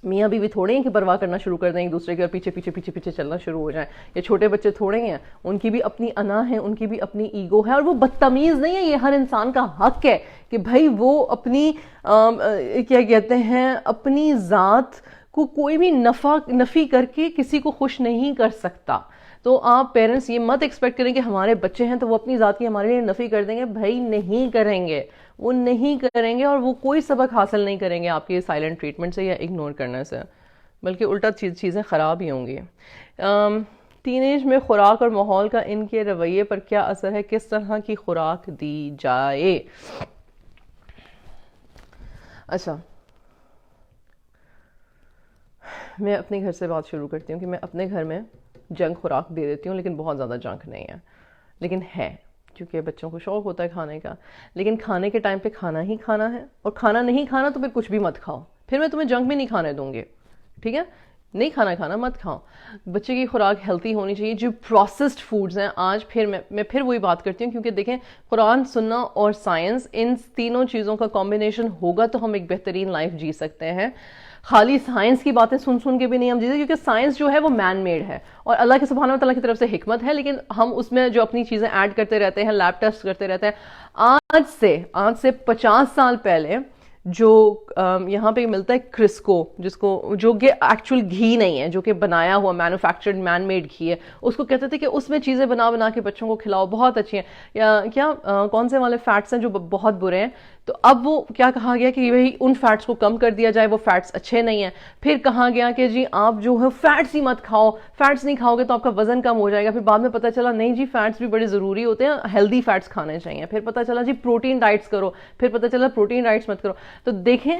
میاں بیوی تھوڑے ہیں کہ پرواہ کرنا شروع کر دیں ایک دوسرے کے اور پیچھے چلنا شروع ہو جائیں. یہ چھوٹے بچے تھوڑے ہیں, ان کی بھی اپنی انا ہے, ان کی بھی اپنی ایگو ہے, اور وہ بدتمیز نہیں ہے. یہ ہر انسان کا حق ہے کہ بھائی وہ اپنی کیا کہتے ہیں اپنی ذات کو کوئی بھی نفی کر کے کسی کو خوش نہیں کر سکتا. تو آپ پیرنٹس یہ مت ایکسپیکٹ کریں کہ ہمارے بچے ہیں تو وہ اپنی ذات کی ہمارے لیے نفی کر دیں گے. بھائی نہیں کریں گے, وہ نہیں کریں گے, اور وہ کوئی سبق حاصل نہیں کریں گے آپ کے سائلنٹ ٹریٹمنٹ سے یا اگنور کرنے سے, بلکہ الٹا چیزیں خراب ہی ہوں گی. ٹین ایج میں خوراک اور ماحول کا ان کے رویے پر کیا اثر ہے, کس طرح کی خوراک دی جائے؟ اچھا, میں اپنے گھر سے بات شروع کرتی ہوں کہ میں اپنے گھر میں جنک خوراک دے دیتی ہوں, لیکن بہت زیادہ جنک نہیں ہے, لیکن ہے کیونکہ بچوں کو شوق ہوتا ہے کھانے کا. لیکن کھانے کے ٹائم پہ کھانا ہی کھانا ہے, اور کھانا نہیں کھانا تو پھر کچھ بھی مت کھاؤ, پھر میں تمہیں جنک بھی نہیں کھانے دوں گی, ٹھیک ہے, نہیں کھانا مت کھاؤ. بچے کی خوراک ہیلتھی ہونی چاہیے. جو پروسیسڈ فوڈز ہیں آج پھر میں پھر وہی بات کرتی ہوں, کیونکہ دیکھیں قرآن سننا اور سائنس, ان تینوں چیزوں کا کمبینیشن ہوگا تو ہم ایک بہترین لائف جی سکتے ہیں. خالی سائنس کی باتیں سن کے بھی نہیں ہم جیتے, کیونکہ سائنس جو ہے وہ مین میڈ ہے اور اللہ کے سبحانہ و تعالیٰ کی طرف سے حکمت ہے, لیکن ہم اس میں جو اپنی چیزیں ایڈ کرتے رہتے ہیں, لیب ٹیسٹ کرتے رہتے ہیں. آج سے 50 سال پہلے جو یہاں پہ ملتا ہے کرسکو, جو کہ ایکچوئل گھی نہیں ہے, جو کہ بنایا ہوا مینوفیکچرڈ مین میڈ گھی ہے, اس کو کہتے تھے کہ اس میں چیزیں بنا کے بچوں کو کھلاؤ, بہت اچھی ہیں. یا کیا کون سے والے فیٹس ہیں جو بہت برے ہیں, تو اب وہ کیا کہا گیا کہ بھائی ان فیٹس کو کم کر دیا جائے, وہ فیٹس اچھے نہیں ہیں. پھر کہا گیا کہ جی آپ جو ہے فیٹس ہی مت کھاؤ, فیٹس نہیں کھاؤ گے تو آپ کا وزن کم ہو جائے گا. پھر بعد میں پتہ چلا نہیں جی فیٹس بھی بڑے ضروری ہوتے ہیں, ہیلدی فیٹس کھانے چاہیے. پھر پتہ چلا جی پروٹین ڈائٹس کرو, پھر پتہ چلا پروٹین ڈائٹس مت کرو. تو دیکھیں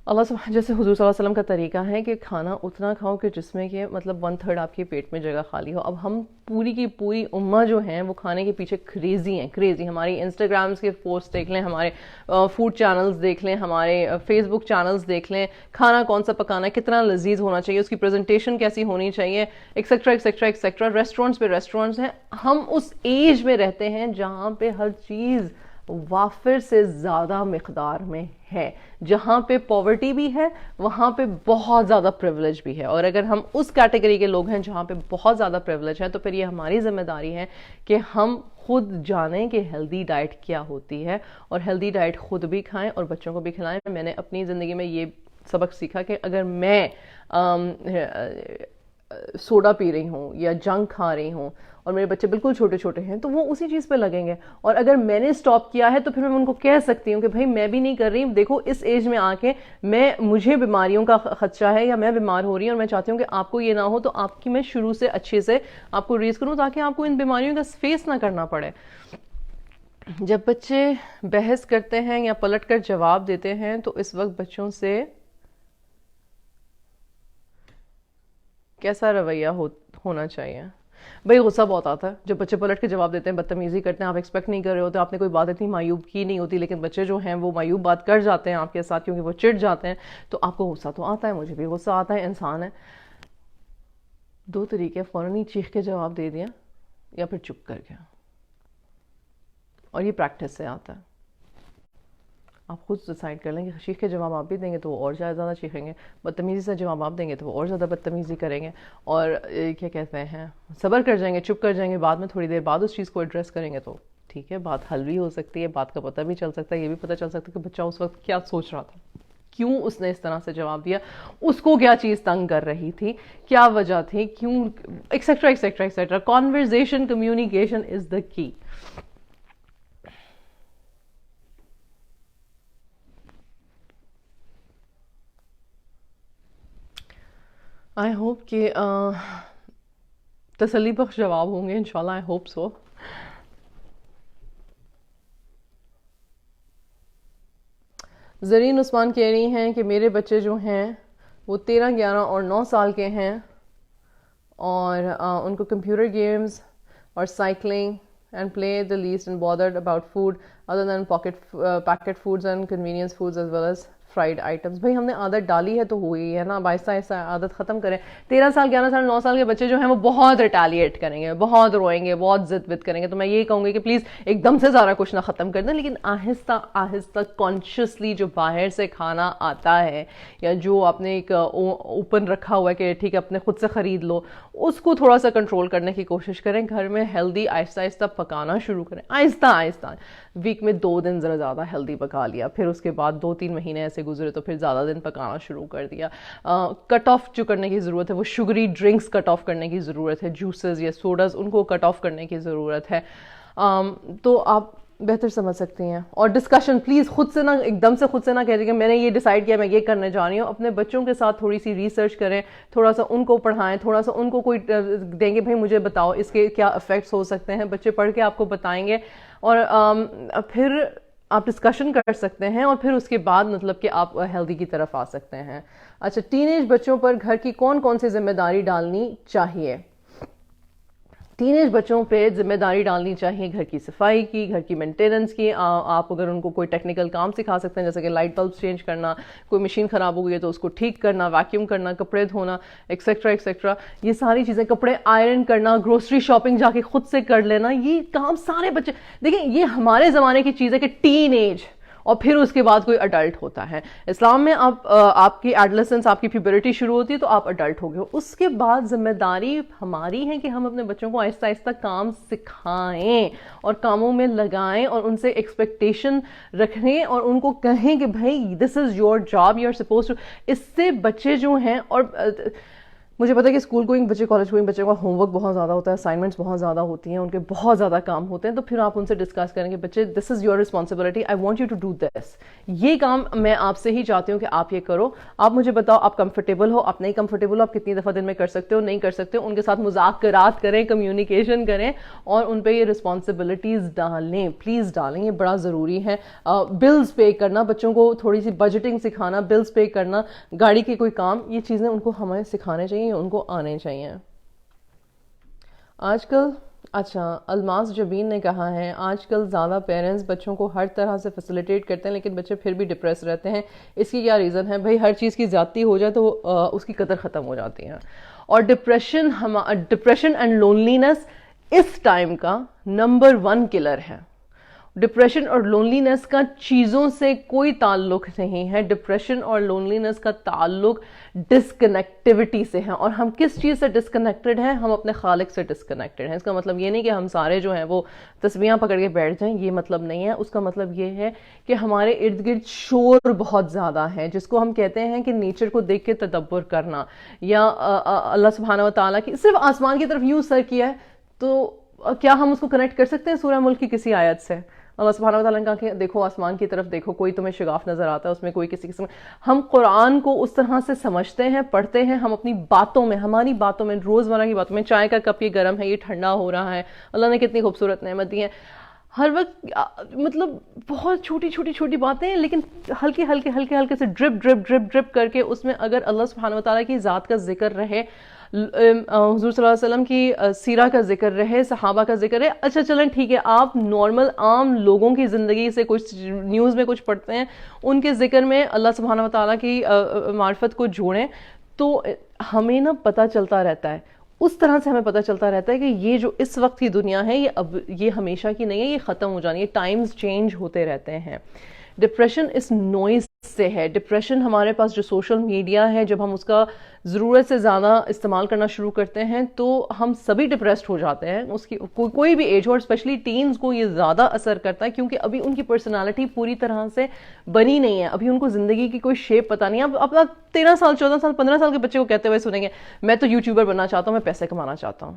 جیسے حضور صلی اللہ علیہ وسلم کا طریقہ ہے کہ کھانا اتنا کھاؤ کہ جس میں کہ مطلب 1/3 آپ کے پیٹ میں جگہ خالی ہو. اب ہم پوری کی پوری امہ جو ہیں وہ کھانے کے پیچھے کریزی ہیں. ہماری انسٹاگرامز کے پوسٹ دیکھ لیں, ہمارے فوڈ چینلز دیکھ لیں, ہمارے فیس بک چینلز دیکھ لیں, کھانا کون سا پکانا ہے, کتنا لذیذ ہونا چاہیے, اس کی پریزنٹیشن کیسی ہونی چاہیے, ایکسیکٹرا ایکسیکٹرا ایکسیکٹرا. ریسٹورینٹس ہیں. ہم اس ایج میں رہتے ہیں جہاں پہ ہر چیز وافر سے زیادہ مقدار میں ہے, جہاں پہ پاورٹی بھی ہے وہاں پہ بہت زیادہ پریولیج بھی ہے. اور اگر ہم اس کیٹیگری کے لوگ ہیں جہاں پہ بہت زیادہ پریولیج ہے, تو پھر یہ ہماری ذمہ داری ہے کہ ہم خود جانیں کہ ہیلدی ڈائٹ کیا ہوتی ہے, اور ہیلدی ڈائٹ خود بھی کھائیں اور بچوں کو بھی کھلائیں. میں نے اپنی زندگی میں یہ سبق سیکھا کہ اگر میں سوڈا پی رہی ہوں یا جنک کھا رہی ہوں اور میرے بچے بالکل چھوٹے چھوٹے ہیں تو وہ اسی چیز پہ لگیں گے, اور اگر میں نے سٹاپ کیا ہے تو پھر میں ان کو کہہ سکتی ہوں کہ بھائی میں بھی نہیں کر رہی, دیکھو اس ایج میں آ کے مجھے بیماریوں کا خدشہ ہے یا میں بیمار ہو رہی ہوں, اور میں چاہتی ہوں کہ آپ کو یہ نہ ہو, تو آپ کی میں شروع سے اچھے سے آپ کو ریز کروں تاکہ آپ کو ان بیماریوں کا فیس نہ کرنا پڑے. جب بچے بحث کرتے ہیں یا پلٹ کر جواب دیتے ہیں تو اس وقت بچوں سے کیسا رویہ ہونا چاہیے؟ بھائی غصہ بہت آتا ہے جب بچے پلٹ کے جواب دیتے ہیں, بدتمیزی کرتے ہیں, آپ ایکسپیکٹ نہیں کر رہے ہوتے, آپ نے کوئی بات اتنی معیوب کی نہیں ہوتی, لیکن بچے جو ہیں وہ معیوب بات کر جاتے ہیں آپ کے ساتھ کیونکہ وہ چڑ جاتے ہیں, تو آپ کو غصہ تو آتا ہے, مجھے بھی غصہ آتا ہے, انسان ہے. 2 طریقے, فوراً ہی چیخ کے جواب دے دیا یا پھر چپ کر گیا, اور یہ پریکٹس سے آتا ہے. آپ خود ڈیسائڈ کر لیں کہ چیخ کے جواب آپ بھی دیں گے تو وہ اور زیادہ چیخیں گے، بدتمیزی سے جواب آپ دیں گے تو وہ اور زیادہ بدتمیزی کریں گے، اور کیا کہتے ہیں صبر کر جائیں گے، چپ کر جائیں گے، بعد میں تھوڑی دیر بعد اس چیز کو ایڈریس کریں گے تو ٹھیک ہے، بات حل بھی ہو سکتی ہے، بات کا پتہ بھی چل سکتا ہے، یہ بھی پتہ چل سکتا ہے کہ بچہ اس وقت کیا سوچ رہا تھا، کیوں اس نے اس طرح سے جواب دیا، اس کو کیا چیز تنگ کر رہی تھی، کیا وجہ تھی، کیوں، etcetera etcetera etcetera. Conversation communication is the key. I hope کہ تسلی بخش جواب ہوں گے انشاءاللہ، آئی ہوپ سو. زرین عثمان کہہ رہی ہیں کہ میرے بچے جو ہیں وہ 13، 11 اور 9 سال کے ہیں، اور ان کو کمپیوٹر گیمز اور cycling and play the least and bothered about food other than packet foods and convenience foods as well as fried items. بھائی ہم نے عادت ڈالی ہے تو ہوئی ہے نا، اب آہستہ آہستہ عادت ختم کریں. 13 سال 11 سال 9 سال کے بچے جو ہیں وہ بہت ریٹیلیٹ کریں گے، بہت روئیں گے، بہت ضد ود کریں گے، تو میں یہ کہوں گی کہ پلیز ایک دم سے سارا کچھ نہ ختم کر دیں، لیکن آہستہ آہستہ کانشیسلی جو باہر سے کھانا آتا ہے یا جو آپ نے ایک اوپن رکھا ہوا ہے کہ ٹھیک ہے اپنے خود سے خرید لو، اس کو تھوڑا سا کنٹرول کرنے کی کوشش کریں. گھر میں ہیلدی آہستہ آہستہ پکانا شروع کریں، آہستہ آہستہ. ویک میں 2 دن ذرا زیادہ ہیلدی پکا لیا، پھر اس کے بعد 2-3 مہینے ایسے گزرے تو پھر زیادہ دن پکانا شروع کر دیا. کٹ آف جو کرنے کی ضرورت ہے وہ شگری ڈرنکس کٹ آف کرنے کی ضرورت ہے، جوسز یا سوڈاز ان کو کٹ آف کرنے کی ضرورت ہے. تو آپ بہتر سمجھ سکتی ہیں. اور ڈسکشن پلیز خود سے نہ ایک دم سے خود سے نہ کہہ دیں کہ میں نے یہ ڈیسائیڈ کیا میں یہ کرنے جا رہی ہوں. اپنے بچوں کے ساتھ تھوڑی سی ریسرچ کریں، تھوڑا سا ان کو پڑھائیں، تھوڑا سا ان کو کوئی دیں گے بھائی مجھے بتاؤ اس کے کیا افیکٹس ہو سکتے ہیں. بچے پڑھ کے آپ کو بتائیں گے، اور پھر آپ ڈسکشن کر سکتے ہیں، اور پھر اس کے بعد مطلب کہ آپ ہیلدی کی طرف آ سکتے ہیں. اچھا، ٹین ایج بچوں پر گھر کی کون کون سی ذمہ داری ڈالنی چاہیے؟ ٹین ایج بچوں پہ ذمہ داری ڈالنی چاہیے گھر کی صفائی کی، گھر کی مینٹیننس کی. آپ اگر ان کو کوئی ٹیکنیکل کام سکھا سکتے ہیں جیسے کہ لائٹ بلبس چینج کرنا، کوئی مشین خراب ہو گئی ہے تو اس کو ٹھیک کرنا، ویکیوم کرنا، کپڑے دھونا، ایکسیٹرا ایکسیٹرا، یہ ساری چیزیں، کپڑے آئرن کرنا، گروسری شاپنگ جا کے خود سے کر لینا، یہ کام سارے بچے دیکھیں. یہ ہمارے زمانے کی چیز ہے کہ ٹین ایج اور پھر اس کے بعد کوئی اڈلٹ ہوتا ہے. اسلام میں آپ کی ایڈلسنس، آپ کی پیوبرٹی شروع ہوتی ہے تو آپ اڈلٹ ہو گئے. اس کے بعد ذمہ داری ہماری ہے کہ ہم اپنے بچوں کو آہستہ آہستہ کام سکھائیں اور کاموں میں لگائیں، اور ان سے ایکسپیکٹیشن رکھیں اور ان کو کہیں کہ بھائی this is your job, you are suppose to. اس سے بچے جو ہیں، اور مجھے پتا ہے کہ اسکول گوئنگ بچے، کالج گوئنگ بچے کا ہوم ورک بہت زیادہ ہوتا ہے، اسائنمنٹس بہت زیادہ ہوتی ہیں، ان کے بہت زیادہ کام ہوتے ہیں. تو پھر آپ ان سے ڈسکس کریں گے بچے this is your responsibility, I want you to do this. یہ کام میں آپ سے ہی چاہتی ہوں کہ آپ یہ کرو. آپ مجھے بتاؤ آپ کمفرٹیبل ہو، آپ نہیں کمفرٹیبل ہو، آپ کتنی دفعہ دن میں کر سکتے ہو، نہیں کر سکتے ہو. ان کے ساتھ مذاکرات کریں، کمیونیکیشن کریں، اور ان پہ یہ رسپانسبلٹیز ڈالیں، پلیز ڈالیں، یہ بڑا ضروری ہے. بلز پے کرنا، بچوں کو تھوڑی سی بجٹنگ سکھانا، بلز پے کرنا، گاڑی کے کوئی کام، یہ چیزیں ان کو ہمیں سکھانے چاہیے، ان کو آنے چاہیے. آج کل اچھا الماس جبین نے کہا ہے آج کل زیادہ پیرنٹس بچوں کو ہر طرح سے فیسیلیٹیٹ کرتے ہیں لیکن بچے پھر بھی ڈپریس رہتے ہیں، اس کی کیا ریزن ہے؟ بھائی ہر چیز کی زیادتی ہو جائے تو اس کی قدر ختم ہو جاتی ہے. اور ڈپریشن اینڈ لونلینس اس ٹائم کا نمبر 1 کلر ہے. ڈپریشن اور لونلینس کا چیزوں سے کوئی تعلق نہیں ہے. ڈپریشن اور لونلینس کا تعلق ڈسکنیکٹیوٹی سے ہے. اور ہم کس چیز سے ڈسکنیکٹڈ ہیں؟ ہم اپنے خالق سے ڈسکنیکٹڈ ہیں. اس کا مطلب یہ نہیں کہ ہم سارے جو ہیں وہ تسبیحاں پکڑ کے بیٹھ جائیں، یہ مطلب نہیں ہے. اس کا مطلب یہ ہے کہ ہمارے ارد گرد شور بہت زیادہ ہے، جس کو ہم کہتے ہیں کہ نیچر کو دیکھ کے تدبر کرنا، یا اللہ سبحانہ و تعالیٰ کی صرف آسمان کی طرف یوں سر کیا ہے تو کیا ہم اس کو کنیکٹ کر سکتے ہیں سورہ ملک کی کسی آیت سے؟ اللہ سبحانہ وتعالیٰ نے کہا کہ دیکھو آسمان کی طرف دیکھو، کوئی تمہیں شگاف نظر آتا ہے اس میں، کوئی کسی قسم. ہم قرآن کو اس طرح سے سمجھتے ہیں، پڑھتے ہیں، ہم اپنی باتوں میں، ہماری باتوں میں، روزمرہ کی باتوں میں، چائے کا کپ یہ گرم ہے، یہ ٹھنڈا ہو رہا ہے، اللہ نے کتنی خوبصورت نعمت دی ہے. ہر وقت مطلب بہت چھوٹی چھوٹی چھوٹی باتیں ہیں، لیکن ہلکے ہلکے ہلکے ہلکے سے ڈرپ ڈرپ ڈرپ ڈرپ کر کے اس میں اگر اللہ سبحانہ وتعالیٰ کی ذات کا ذکر رہے، حضور صلی اللہ علیہ وسلم کی سیرہ کا ذکر رہے، صحابہ کا ذکر رہے. اچھا چلیں ٹھیک ہے، آپ نارمل عام لوگوں کی زندگی سے کچھ نیوز میں کچھ پڑھتے ہیں، ان کے ذکر میں اللہ سبحانہ وتعالیٰ کی معرفت کو جوڑیں تو ہمیں نا پتہ چلتا رہتا ہے. اس طرح سے ہمیں پتہ چلتا رہتا ہے کہ یہ جو اس وقت کی دنیا ہے یہ ہمیشہ کی نہیں ہے، یہ ختم ہو جانی ہے. ٹائمز چینج ہوتے رہتے ہیں. ڈپریشن اس نوائز سے ہے. ڈپریشن ہمارے پاس جو سوشل میڈیا ہے, جب ہم اس کا ضرورت سے زیادہ استعمال کرنا شروع کرتے ہیں تو ہم سبھی ڈپریسڈ ہو جاتے ہیں. اس کی کوئی بھی ایج ہو, اور اسپیشلی ٹینز کو یہ زیادہ اثر کرتا ہے, کیونکہ ابھی ان کی پرسنالٹی پوری طرح سے بنی نہیں ہے. ابھی ان کو زندگی کی کوئی شیپ پتہ نہیں ہے. اب 13 سال 14 سال 15 سال کے بچے کو کہتے ہوئے سنیں گے میں تو یوٹیوبر بننا چاہتا ہوں, میں پیسے کمانا چاہتا ہوں.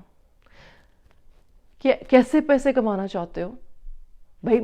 کیسے پیسے کمانا چاہتے ہو بھائی؟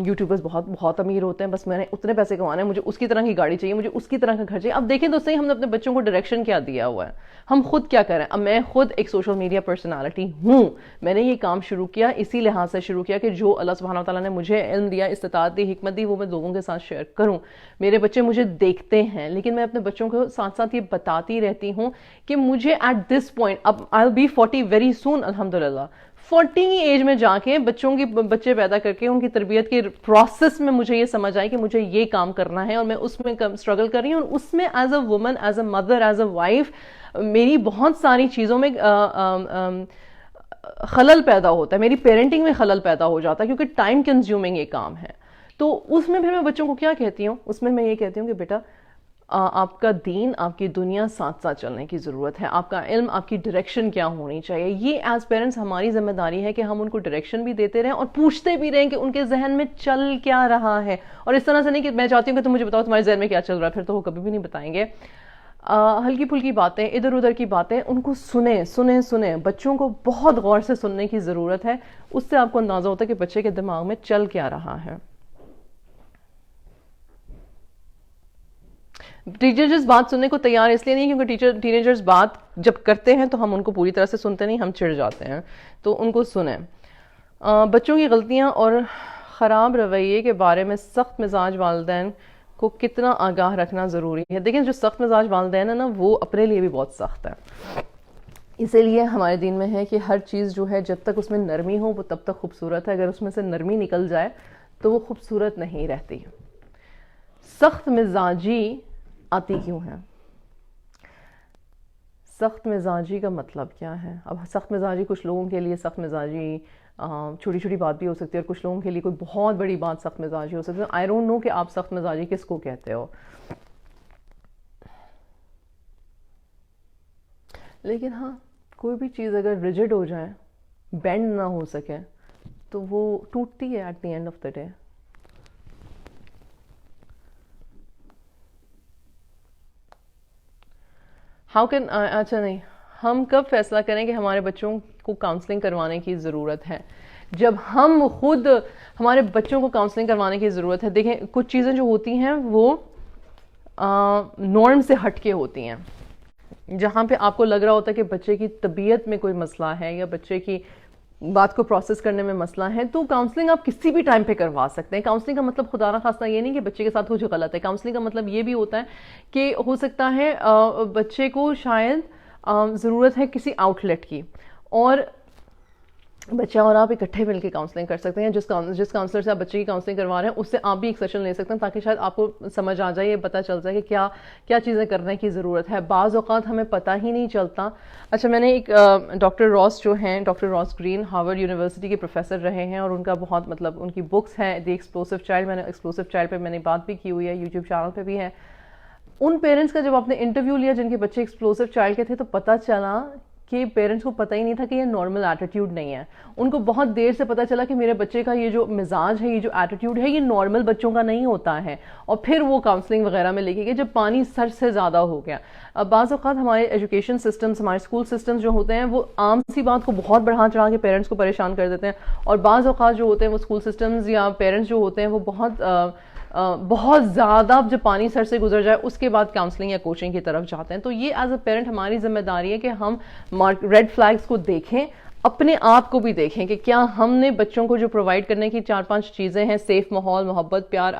یوٹیوبرز بہت امیر ہوتے ہیں, بس میں نے اتنے پیسے کمانے ہیں, مجھے اس کی طرح کی گاڑی چاہیے, مجھے اس کی طرح کا گھر چاہیے. اب دیکھیں تو صحیح ہم نے اپنے بچوں کو ڈائریکشن کیا دیا ہوا ہے, ہم خود کیا کریں. اب میں خود ایک سوشل میڈیا پرسنالٹی ہوں. میں نے یہ کام شروع کیا اسی لحاظ سے شروع کیا کہ جو اللہ سبحانہ وتعالیٰ نے مجھے علم دیا, استطاعت دی, حکمت دی, وہ میں لوگوں کے ساتھ شیئر کروں. میرے بچے مجھے دیکھتے ہیں, لیکن میں اپنے بچوں کو ساتھ ساتھ یہ بتاتی رہتی ہوں کہ مجھے ایٹ دس پوائنٹ, اب آئی ول بی 40 ویری سون الحمدللہ, 40 کی ایج میں جا کے بچے پیدا کر کے ان کی تربیت کے پروسیس میں مجھے یہ سمجھ آئی کہ مجھے یہ کام کرنا ہے, اور میں اس میں اسٹرگل کر رہی ہوں. اور اس میں as a woman, as a mother, as a wife میری بہت ساری چیزوں میں خلل پیدا ہوتا ہے, میری پیرنٹنگ میں خلل پیدا ہو جاتا ہے, کیونکہ ٹائم کنزیومنگ یہ کام ہے. تو اس میں پھر میں بچوں کو کیا کہتی ہوں, اس میں یہ کہتی ہوں کہ بیٹا آپ کا دین, آپ کی دنیا ساتھ ساتھ چلنے کی ضرورت ہے. آپ کا علم, آپ کی ڈائریکشن کیا ہونی چاہیے. یہ ایز پیرنٹس ہماری ذمہ داری ہے کہ ہم ان کو ڈائریکشن بھی دیتے رہیں اور پوچھتے بھی رہیں کہ ان کے ذہن میں چل کیا رہا ہے. اور اس طرح سے نہیں کہ میں چاہتی ہوں کہ تم مجھے بتاؤ تمہارے ذہن میں کیا چل رہا ہے, پھر تو وہ کبھی بھی نہیں بتائیں گے. ہلکی پھلکی باتیں, ادھر ادھر کی باتیں, ان کو سنیں. بچوں کو بہت غور سے سننے کی ضرورت ہے. اس سے آپ کو اندازہ ہوتا ہے کہ بچے کے دماغ میں چل کیا رہا ہے. ٹیچرز بات سننے کو تیار اس لیے نہیں کیونکہ ٹینیجرز بات جب کرتے ہیں تو ہم ان کو پوری طرح سے سنتے نہیں, ہم چڑ جاتے ہیں. تو ان کو سنیں. بچوں کی غلطیاں اور خراب رویے کے بارے میں سخت مزاج والدین کو کتنا آگاہ رکھنا ضروری ہے. دیکھیں جو سخت مزاج والدین ہیں نا, وہ اپنے لیے بھی بہت سخت ہے. اسی لیے ہمارے دین میں ہے کہ ہر چیز جو ہے جب تک اس میں نرمی ہو وہ تب تک خوبصورت ہے, اگر اس میں سے نرمی نکل جائے تو وہ خوبصورت نہیں رہتی. سخت مزاجی آتی کیوں ہے؟ سخت مزاجی کا مطلب کیا ہے؟ اب سخت مزاجی کچھ لوگوں کے لیے سخت مزاجی چھوٹی چھوٹی بات بھی ہو سکتی ہے, اور کچھ لوگوں کے لیے کوئی بہت بڑی بات سخت مزاجی ہو سکتی ہے. آئی ڈونٹ نو کہ آپ سخت مزاجی کس کو کہتے ہو, لیکن ہاں کوئی بھی چیز اگر ریجڈ ہو جائے, بینڈ نہ ہو سکے, تو وہ ٹوٹتی ہے at the end of the day. اچھا نہیں, ہم کب فیصلہ کریں کہ ہمارے بچوں کو کاؤنسلنگ کروانے کی ضرورت ہے؟ جب ہم خود ہمارے بچوں کو کاؤنسلنگ کروانے کی ضرورت ہے. دیکھیں کچھ چیزیں جو ہوتی ہیں وہ نارم سے ہٹ کے ہوتی ہیں, جہاں پہ آپ کو لگ رہا ہوتا ہے کہ بچے کی طبیعت میں کوئی مسئلہ ہے یا بچے کی بات کو پروسیس کرنے میں مسئلہ ہے, تو کاؤنسلنگ آپ کسی بھی ٹائم پہ کروا سکتے ہیں. کاؤنسلنگ کا مطلب خدا نخواستہ یہ نہیں کہ بچے کے ساتھ کچھ غلط ہے. کاؤنسلنگ کا مطلب یہ بھی ہوتا ہے کہ ہو سکتا ہے بچے کو شاید ضرورت ہے کسی آؤٹ لیٹ کی, اور بچہ اور آپ اکٹھے مل کے کاؤنسلنگ کر سکتے ہیں. جس کاؤنسلر سے آپ بچے کی کاؤنسلنگ کروا رہے ہیں اس سے آپ بھی ایک سیشن لے سکتے ہیں, تاکہ شاید آپ کو سمجھ آ جائے, یہ پتہ چل جائے کہ کیا چیزیں کرنے کی ضرورت ہے. بعض اوقات ہمیں پتہ ہی نہیں چلتا. اچھا میں نے ایک ڈاکٹر راس جو ہیں, ڈاکٹر راس گرین ہارورڈ یونیورسٹی کے پروفیسر رہے ہیں, اور ان کا بہت مطلب ان کی بکس ہیں دی ایکسپلوسو چائلڈ, میں نے ایکسپلوسو چائلڈ پہ میں نے بات بھی کی ہوئی ہے, یوٹیوب چینل پہ بھی ہے. ان پیرنٹس کا جب آپ نے انٹرویو لیا جن کے بچے ایکسپلوسو چائلڈ کے تھے, تو پتہ چلا کہ پیرنٹس کو پتہ ہی نہیں تھا کہ یہ نارمل ایٹیٹیوڈ نہیں ہے. ان کو بہت دیر سے پتہ چلا کہ میرے بچے کا یہ جو مزاج ہے, یہ جو ایٹیٹیوڈ ہے, یہ نارمل بچوں کا نہیں ہوتا ہے. اور پھر وہ کاؤنسلنگ وغیرہ میں لے کے گئے جب پانی سر سے زیادہ ہو گیا. اب بعض اوقات ہمارے ایجوکیشن سسٹمز, ہمارے اسکول سسٹمز جو ہوتے ہیں وہ عام سی بات کو بہت بڑھا چڑھا کے پیرنٹس کو پریشان کر دیتے ہیں, اور بعض اوقات جو ہوتے ہیں وہ اسکول سسٹمز یا پیرنٹس جو ہوتے ہیں وہ بہت زیادہ جب پانی سر سے گزر جائے اس کے بعد کاؤنسلنگ یا کوچنگ کی طرف جاتے ہیں. تو یہ ایز اے پیرنٹ ہماری ذمہ داری ہے کہ ہم ریڈ فلیگز کو دیکھیں, اپنے آپ کو بھی دیکھیں کہ کیا ہم نے بچوں کو جو پرووائڈ کرنے کی 4-5 چیزیں ہیں, سیف ماحول, محبت, پیار,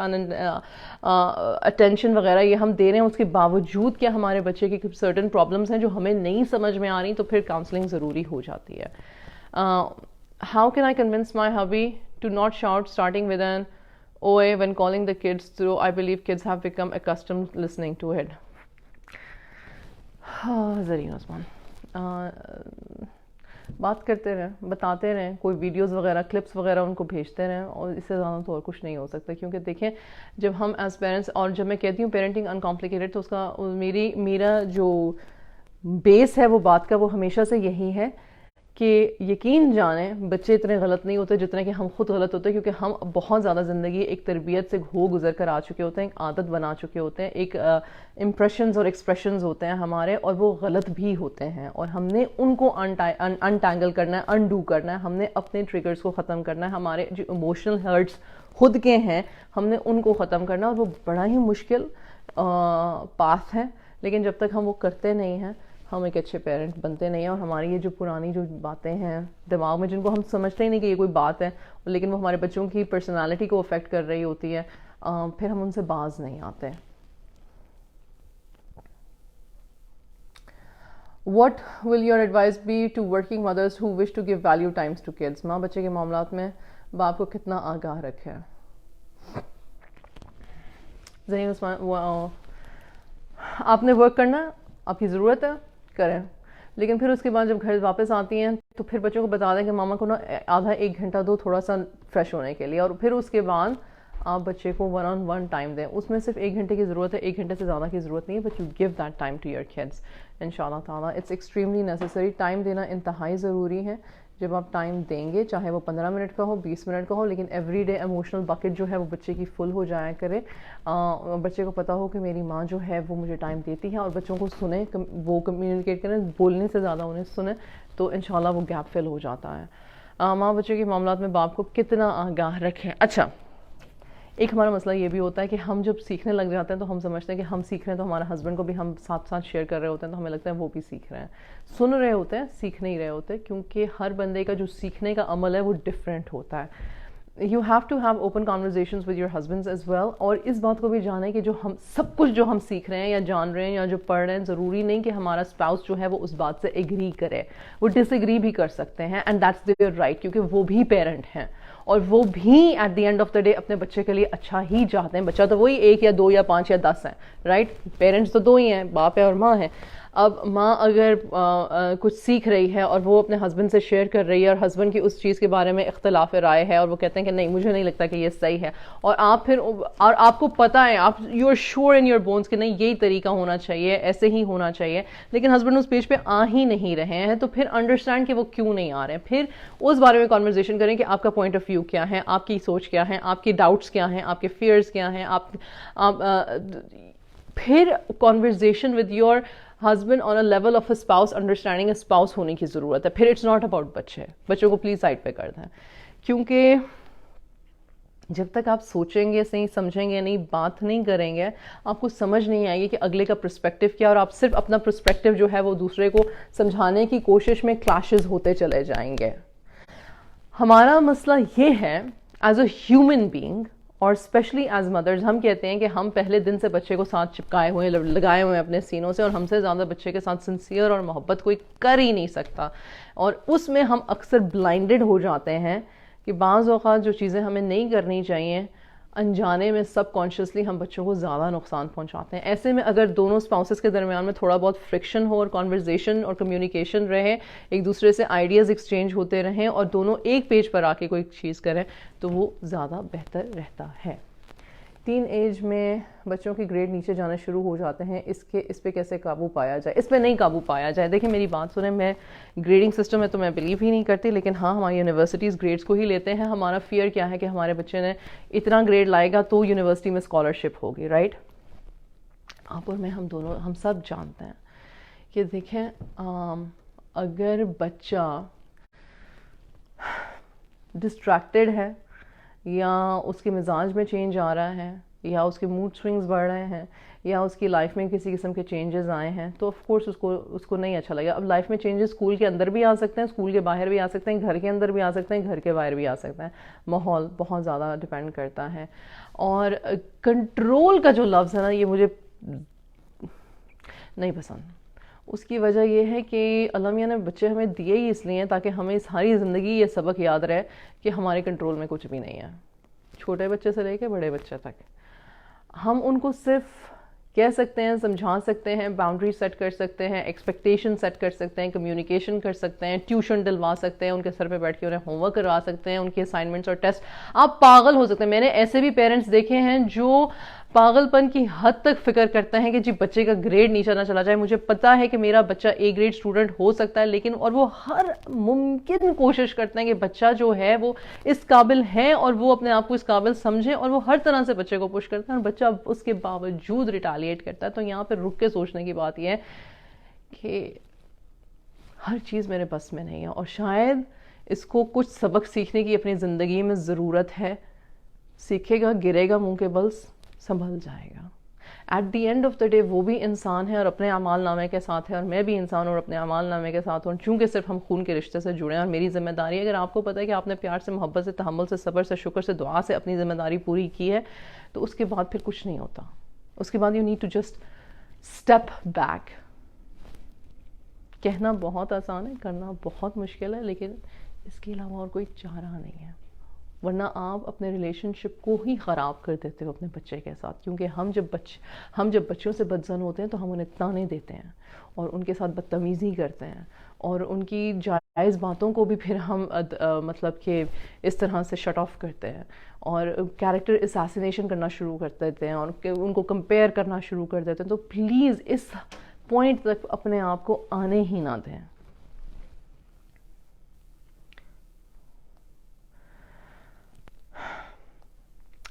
اٹینشن وغیرہ, یہ ہم دے رہے ہیں, اس کے باوجود کیا ہمارے بچے کی سرٹن پرابلمس ہیں جو ہمیں نہیں سمجھ میں آ رہی, تو پھر کاؤنسلنگ ضروری ہو جاتی ہے. How can I convince my hubby to not shout starting with an OA when calling the kids through? I believe kids have become accustomed listening to it. Zareen Osman. بات کرتے رہیں، بتاتے رہیں، کوئی ویڈیوز وغیرہ کلپس وغیرہ ان کو بھیجتے رہیں، اور اس سے زیادہ تو اور کچھ نہیں ہو سکتا. کیونکہ دیکھیں جب ہم ایز پیرنٹس، اور جب میں کہتی ہوں پیرنٹنگ انکمپلیکیٹڈ، تو اس کا میرا جو بیس ہے وہ بات کا، وہ ہمیشہ سے یہی ہے کہ یقین جانیں بچے اتنے غلط نہیں ہوتے جتنے کہ ہم خود غلط ہوتے ہیں. کیونکہ ہم بہت زیادہ زندگی ایک تربیت سے گزر کر آ چکے ہوتے ہیں، ایک عادت بنا چکے ہوتے ہیں، ایک امپریشنز اور ایکسپریشنز ہوتے ہیں ہمارے، اور وہ غلط بھی ہوتے ہیں، اور ہم نے ان کو انٹینگل کرنا ہے، انڈو کرنا ہے. ہم نے اپنے ٹریگرز کو ختم کرنا ہے، ہمارے جو ایموشنل ہرٹس خود کے ہیں ہم نے ان کو ختم کرنا ہے. اور وہ بڑا ہی مشکل پاتھ ہے، لیکن جب تک ہم وہ کرتے نہیں ہیں ہم ایک اچھے پیرنٹ بنتے نہیں ہیں. اور ہماری یہ جو پرانی جو باتیں ہیں دماغ میں، جن کو ہم سمجھتے ہی نہیں کہ یہ کوئی بات ہے، لیکن وہ ہمارے بچوں کی پرسنالٹی کو افیکٹ کر رہی ہوتی ہے، پھر ہم ان سے باز نہیں آتے. What will your advice be to working mothers who wish to give value times to kids؟ ماں بچے کے معاملات میں باپ کو کتنا آگاہ رکھے. ذہین عثمان، آپ نے ورک کرنا، آپ کی ضرورت ہے، کریں، لیکن پھر اس کے بعد جب گھر واپس آتی ہیں تو پھر بچوں کو بتا دیں کہ ماما کو نا آدھا ایک گھنٹہ دو تھوڑا سا فریش ہونے کے لیے. اور پھر اس کے بعد آپ بچے کو 1-on-1 ٹائم دیں. اس میں صرف 1 گھنٹے کی ضرورت ہے، 1 گھنٹے سے زیادہ کی ضرورت نہیں ہے، but you give that time to your kids ان شاء اللہ تعالیٰ. It's extremely necessary. ٹائم دینا انتہائی ضروری ہے. جب آپ ٹائم دیں گے، چاہے وہ 15 منٹ کا ہو، 20 منٹ کا ہو، لیکن ایوری ڈے ایموشنل بکٹ جو ہے وہ بچے کی فل ہو جایا کرے. بچے کو پتا ہو کہ میری ماں جو ہے وہ مجھے ٹائم دیتی ہے، اور بچوں کو سنیں، وہ کمیونیکیٹ کریں، بولنے سے زیادہ انہیں سنیں، تو انشاءاللہ وہ گیپ فل ہو جاتا ہے. ماں بچے کے معاملات میں باپ کو کتنا آگاہ رکھیں. اچھا، ایک ہمارا مسئلہ یہ بھی ہوتا ہے کہ ہم جب سیکھنے لگ جاتے ہیں تو ہم سمجھتے ہیں کہ ہم سیکھ رہے ہیں، تو ہمارے ہسبینڈ کو بھی ہم ساتھ ساتھ شیئر کر رہے ہوتے ہیں، تو ہمیں لگتا ہے وہ بھی سیکھ رہے ہیں. سن رہے ہوتے ہیں، سیکھ نہیں رہے ہوتے، کیونکہ ہر بندے کا جو سیکھنے کا عمل ہے وہ ڈفرینٹ ہوتا ہے. You have to have open conversations with your husbands as well. اور اس بات کو بھی جانیں کہ جو ہم سب کچھ جو ہم سیکھ رہے ہیں یا جان رہے ہیں یا جو پڑھ رہے ہیں، ضروری نہیں کہ ہمارا اسپاؤس جو ہے وہ اس بات سے ایگری کرے. وہ ڈس ایگری بھی کر سکتے ہیں، اینڈ دیٹس دیئر رائٹ، کیونکہ وہ بھی پیرنٹ ہیں، اور وہ بھی at the end of the day اپنے بچے کے لیے اچھا ہی چاہتے ہیں. بچہ تو وہی 1 یا 2 یا 5 یا 10 ہے، رائٹ؟ پیرنٹس تو 2 ہی ہیں، باپ ہے اور ماں ہے. اب ماں اگر کچھ سیکھ رہی ہے اور وہ اپنے ہسبینڈ سے شیئر کر رہی ہے، اور ہسبینڈ کی اس چیز کے بارے میں اختلاف رائے ہے، اور وہ کہتے ہیں کہ نہیں مجھے نہیں لگتا کہ یہ صحیح ہے، اور آپ پھر، اور آپ کو پتہ ہے، آپ you are sure in your bones کہ نہیں یہی طریقہ ہونا چاہیے، ایسے ہی ہونا چاہیے، لیکن ہسبینڈ اس پیج پہ آ ہی نہیں رہے ہیں، تو پھر انڈرسٹینڈ کہ وہ کیوں نہیں آ رہے ہیں. پھر اس بارے میں کانورزیشن کریں کہ آپ کا پوائنٹ آف ویو کیا ہے، آپ کی سوچ کیا ہے، آپ کی ڈاؤٹس کیا ہیں، آپ کے فیئرز کیا ہیں. پھر conversation with your husband on a level of a spouse, understanding a spouse ہونے کی ضرورت ہے. پھر اٹس ناٹ اباؤٹ بچوں کو پلیز سائڈ پہ کر دیں، کیونکہ جب تک آپ سوچیں گے نہیں، سمجھیں گے نہیں، بات نہیں کریں گے، آپ کو سمجھ نہیں آئے گی کہ اگلے کا پرسپیکٹو کیا، اور آپ صرف اپنا پرسپیکٹو جو ہے وہ دوسرے کو سمجھانے کی کوشش میں کلیشز ہوتے چلے جائیں گے. ہمارا مسئلہ یہ ہے ایز اے ہیومن بینگ، اور اسپیشلی ایز مدرز، ہم کہتے ہیں کہ ہم پہلے دن سے بچے کو ساتھ چپکائے ہوئے لگائے ہوئے ہیں اپنے سینوں سے، اور ہم سے زیادہ بچے کے ساتھ سنسیئر اور محبت کوئی کر ہی نہیں سکتا. اور اس میں ہم اکثر بلائنڈڈ ہو جاتے ہیں کہ بعض اوقات جو چیزیں ہمیں نہیں کرنی چاہیے، انجانے میں سب کانشیسلی ہم بچوں کو زیادہ نقصان پہنچاتے ہیں. ایسے میں اگر دونوں اسپاؤسز کے درمیان میں تھوڑا بہت فرکشن ہو، اور کانورزیشن اور کمیونیکیشن رہے، ایک دوسرے سے آئیڈیاز ایکسچینج ہوتے رہیں، اور دونوں ایک پیج پر آ کے کوئی چیز کریں، تو وہ زیادہ بہتر رہتا ہے. تین ایج میں بچوں کی گریڈ نیچے جانا شروع ہو جاتے ہیں، اس پہ کیسے قابو پایا جائے؟ اس پہ نہیں قابو پایا جائے. دیکھیں میری بات سنیں، میں گریڈنگ سسٹم میں تو میں بلیو ہی نہیں کرتی، لیکن ہاں ہماری یونیورسٹیز گریڈز کو ہی لیتے ہیں. ہمارا فیئر کیا ہے کہ ہمارے بچے نے اتنا گریڈ لائے گا تو یونیورسٹی میں اسکالرشپ ہوگی، رائٹ؟ آپ اور میں، ہم سب جانتے ہیں کہ دیکھیں اگر بچہ ڈسٹریکٹڈ ہے، یا اس کے مزاج میں چینج آ رہا ہے، یا اس کے موڈ سوئنگز بڑھ رہے ہیں، یا اس کی لائف میں کسی قسم کے چینجز آئے ہیں، تو آف کورس اس کو نہیں اچھا لگے. اب لائف میں چینجز اسکول کے اندر بھی آ سکتے ہیں، اسکول کے باہر بھی آ سکتے ہیں، گھر کے اندر بھی آ سکتے ہیں، گھر کے باہر بھی آ سکتے ہیں. ماحول بہت زیادہ ڈپینڈ کرتا ہے. اور کنٹرول کا جو لفظ ہے نا، یہ مجھے نہیں پسند. اس کی وجہ یہ ہے کہ اللہ میاں نے بچے ہمیں دیے ہی اس لیے تاکہ ہمیں ساری زندگی یہ سبق یاد رہے کہ ہمارے کنٹرول میں کچھ بھی نہیں ہے. چھوٹے بچے سے لے کے بڑے بچے تک ہم ان کو صرف کہہ سکتے ہیں, سمجھا سکتے ہیں, باؤنڈری سیٹ کر سکتے ہیں, ایکسپیکٹیشن سیٹ کر سکتے ہیں, کمیونیکیشن کر سکتے ہیں, ٹیوشن دلوا سکتے ہیں, ان کے سر پہ بیٹھ کے انہیں ہوم ورک کروا سکتے ہیں, ان کے اسائنمنٹس اور ٹیسٹ. آپ پاگل ہو سکتے ہیں. میں نے ایسے بھی پیرنٹس دیکھے ہیں جو پاگل پن کی حد تک فکر کرتے ہیں کہ جی بچے کا گریڈ نیچے نہ چلا جائے. مجھے پتا ہے کہ میرا بچہ اے گریڈ اسٹوڈنٹ ہو سکتا ہے, لیکن اور وہ ہر ممکن کوشش کرتے ہیں کہ بچہ جو ہے وہ اس قابل ہے اور وہ اپنے آپ کو اس قابل سمجھے, اور وہ ہر طرح سے بچے کو پش کرتا ہے, اور بچہ اس کے باوجود ریٹیلیٹ کرتا ہے. تو یہاں پہ رک کے سوچنے کی بات یہ ہے کہ ہر چیز میرے بس میں نہیں ہے, اور شاید اس کو کچھ سبق سیکھنے کی اپنی زندگی میں ضرورت ہے. سیکھے گا, گرے گا منہ کے بل, سنبھل جائے گا. At the end of the day وہ بھی انسان ہے اور اپنے اعمال نامے کے ساتھ ہے, اور میں بھی انسان اور اپنے اعمال نامے کے ساتھ ہوں, چونکہ صرف ہم خون کے رشتے سے جڑے ہیں. اور میری ذمہ داری ہے, اگر آپ کو پتا ہے کہ آپ نے پیار سے, محبت سے, تحمل سے, صبر سے, شکر سے, دعا سے اپنی ذمہ داری پوری کی ہے, تو اس کے بعد پھر کچھ نہیں ہوتا. اس کے بعد you need to just step back. کہنا بہت آسان ہے, کرنا بہت مشکل ہے, لیکن اس کے علاوہ اور کوئی چارہ نہیں ہے. ورنہ آپ اپنے ریلیشن شپ کو ہی خراب کر دیتے ہو اپنے بچے کے ساتھ. کیونکہ ہم جب بچوں سے بدظن ہوتے ہیں تو ہم انہیں تانے دیتے ہیں اور ان کے ساتھ بدتمیزی کرتے ہیں, اور ان کی جائز باتوں کو بھی پھر ہم مطلب کہ اس طرح سے شٹ آف کرتے ہیں, اور کیریکٹر اساسینیشن کرنا شروع کر دیتے ہیں, اور ان کو کمپیئر کرنا شروع کر دیتے ہیں. تو پلیز اس پوائنٹ تک اپنے آپ کو آنے ہی نہ دیں.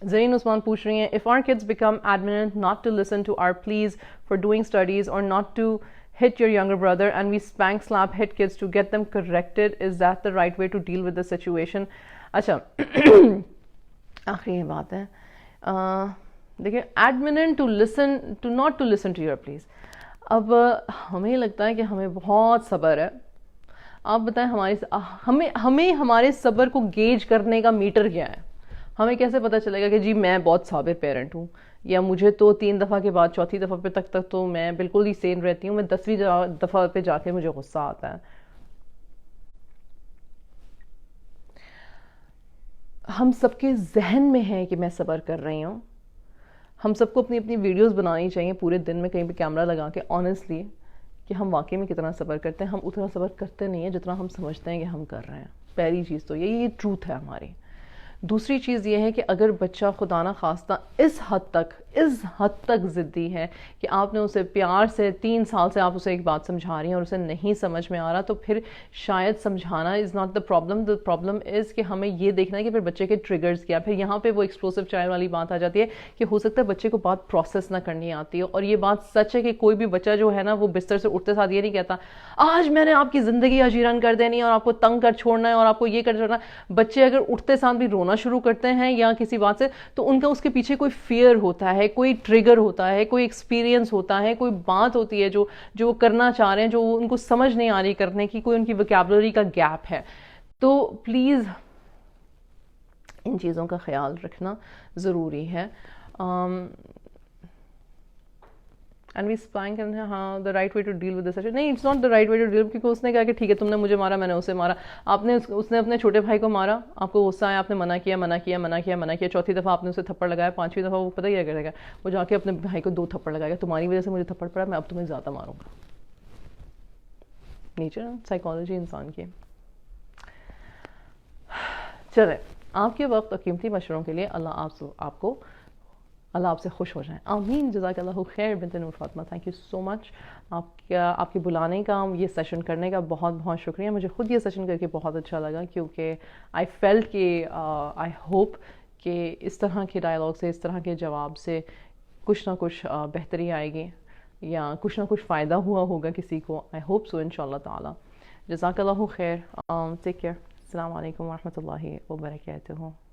زرین عثمان پوچھ رہی ہیں, if our kids become adamant not to listen to our pleas for doing studies or not to hit your younger brother and we spank, slap, hit kids to get them corrected, is that the right way to deal with the situation? اچھا آخری یہ بات ہے, دیکھیں, adamant not to listen to your pleas. اب ہمیں لگتا ہے کہ ہمیں بہت صبر ہے. آپ بتائیں ہمیں ہمارے صبر کو گیج کرنے کا میٹر کیا ہے؟ ہمیں کیسے پتہ چلے گا کہ جی میں بہت صابر پیرنٹ ہوں, یا مجھے تو 3 دفعہ کے بعد 4تھی دفعہ پہ تک تو میں بالکل ہی سین رہتی ہوں, میں 10ویں دفعہ پہ جا کے مجھے غصہ آتا ہے. ہم سب کے ذہن میں ہے کہ میں صبر کر رہی ہوں. ہم سب کو اپنی ویڈیوز بنانی چاہیے پورے دن میں کہیں پہ کیمرہ لگا کے, آنیسٹلی, کہ ہم واقعی میں کتنا صبر کرتے ہیں. ہم اتنا صبر کرتے نہیں ہیں جتنا ہم سمجھتے ہیں کہ ہم کر رہے ہیں. پہلی چیز تو یہ ٹروتھ ہے ہماری. دوسری چیز یہ ہے کہ اگر بچہ خدا نہ خواستہ اس حد تک ضدی ہے کہ آپ نے اسے پیار سے 3 سال سے آپ اسے ایک بات سمجھا رہی ہیں اور اسے نہیں سمجھ میں آ رہا, تو پھر شاید سمجھانا is not the problem. The problem is کہ ہمیں یہ دیکھنا ہے کہ پھر بچے کے ٹریگرز کیا. پھر یہاں پہ وہ ایکسپلوسیو چائلڈ والی بات آ جاتی ہے کہ ہو سکتا ہے بچے کو بات پروسیس نہ کرنی آتی ہے. اور یہ بات سچ ہے کہ کوئی بھی بچہ جو ہے نا وہ بستر سے اٹھتے ساتھ یہ نہیں کہتا آج میں نے آپ کی زندگی اجیرن کر دینی ہے اور آپ کو تنگ کر چھوڑنا ہے اور آپ کو یہ کر چھوڑنا ہے. بچے اگر اٹھتے ساتھ بھی رونا شروع کرتے ہیں یا کسی بات سے, تو ان کا اس کے پیچھے کوئی فیئر ہوتا ہے, کوئی ٹریگر ہوتا ہے, کوئی ایکسپیرینس ہوتا ہے, کوئی بات ہوتی ہے جو وہ کرنا چاہ رہے ہیں, جو ان کو سمجھ نہیں آ رہی کرنے کی, کوئی ان کی ویکیبلری کا گیپ ہے. تو پلیز ان چیزوں کا خیال رکھنا ضروری ہے. اینڈ وی اسپائنگ, ہاں the right way to deal with this. نہیں, it's not the right way to deal, کیونکہ اس نے کہا کہ ٹھیک ہے تم نے مجھے مارا, میں نے اسے مارا. اس نے اپنے چھوٹے بھائی کو مارا, آپ کو غصہ آیا, آپ نے منع کیا, 4تھی دفعہ آپ نے اسے تھپڑ لگایا, 5ویں دفعہ وہ پتہ کیا کرے گا, وہ جا کے اپنے بھائی کو 2 تھپڑ لگائے گا, تمہاری وجہ سے مجھے تھپڑ پڑا, میں اب تمہیں زیادہ ماروں گا. نیچر سائیکالوجی انسان کی. چلے, آپ کے وقت اور قیمتی مشوروں کے لیے اللہ آپ سے خوش ہو جائیں. آمین. جزاک اللہ خیر بنت Noor Fatima, thank you so مچ. آپ کے بلانے کا, یہ سیشن کرنے کا بہت بہت شکریہ. مجھے خود یہ سیشن کر کے بہت اچھا لگا, کیونکہ آئی فیلٹ کہ آئی ہوپ کہ اس طرح کے ڈائلاگ سے, اس طرح کے جواب سے کچھ نہ کچھ بہتری آئے گی, یا کچھ نہ کچھ فائدہ ہوا ہوگا کسی کو. آئی ہوپ سو ان شاء اللہ تعالیٰ. جزاک اللہ خیر. Take care. السلام علیکم ورحمۃ اللہ وبرکاتہ.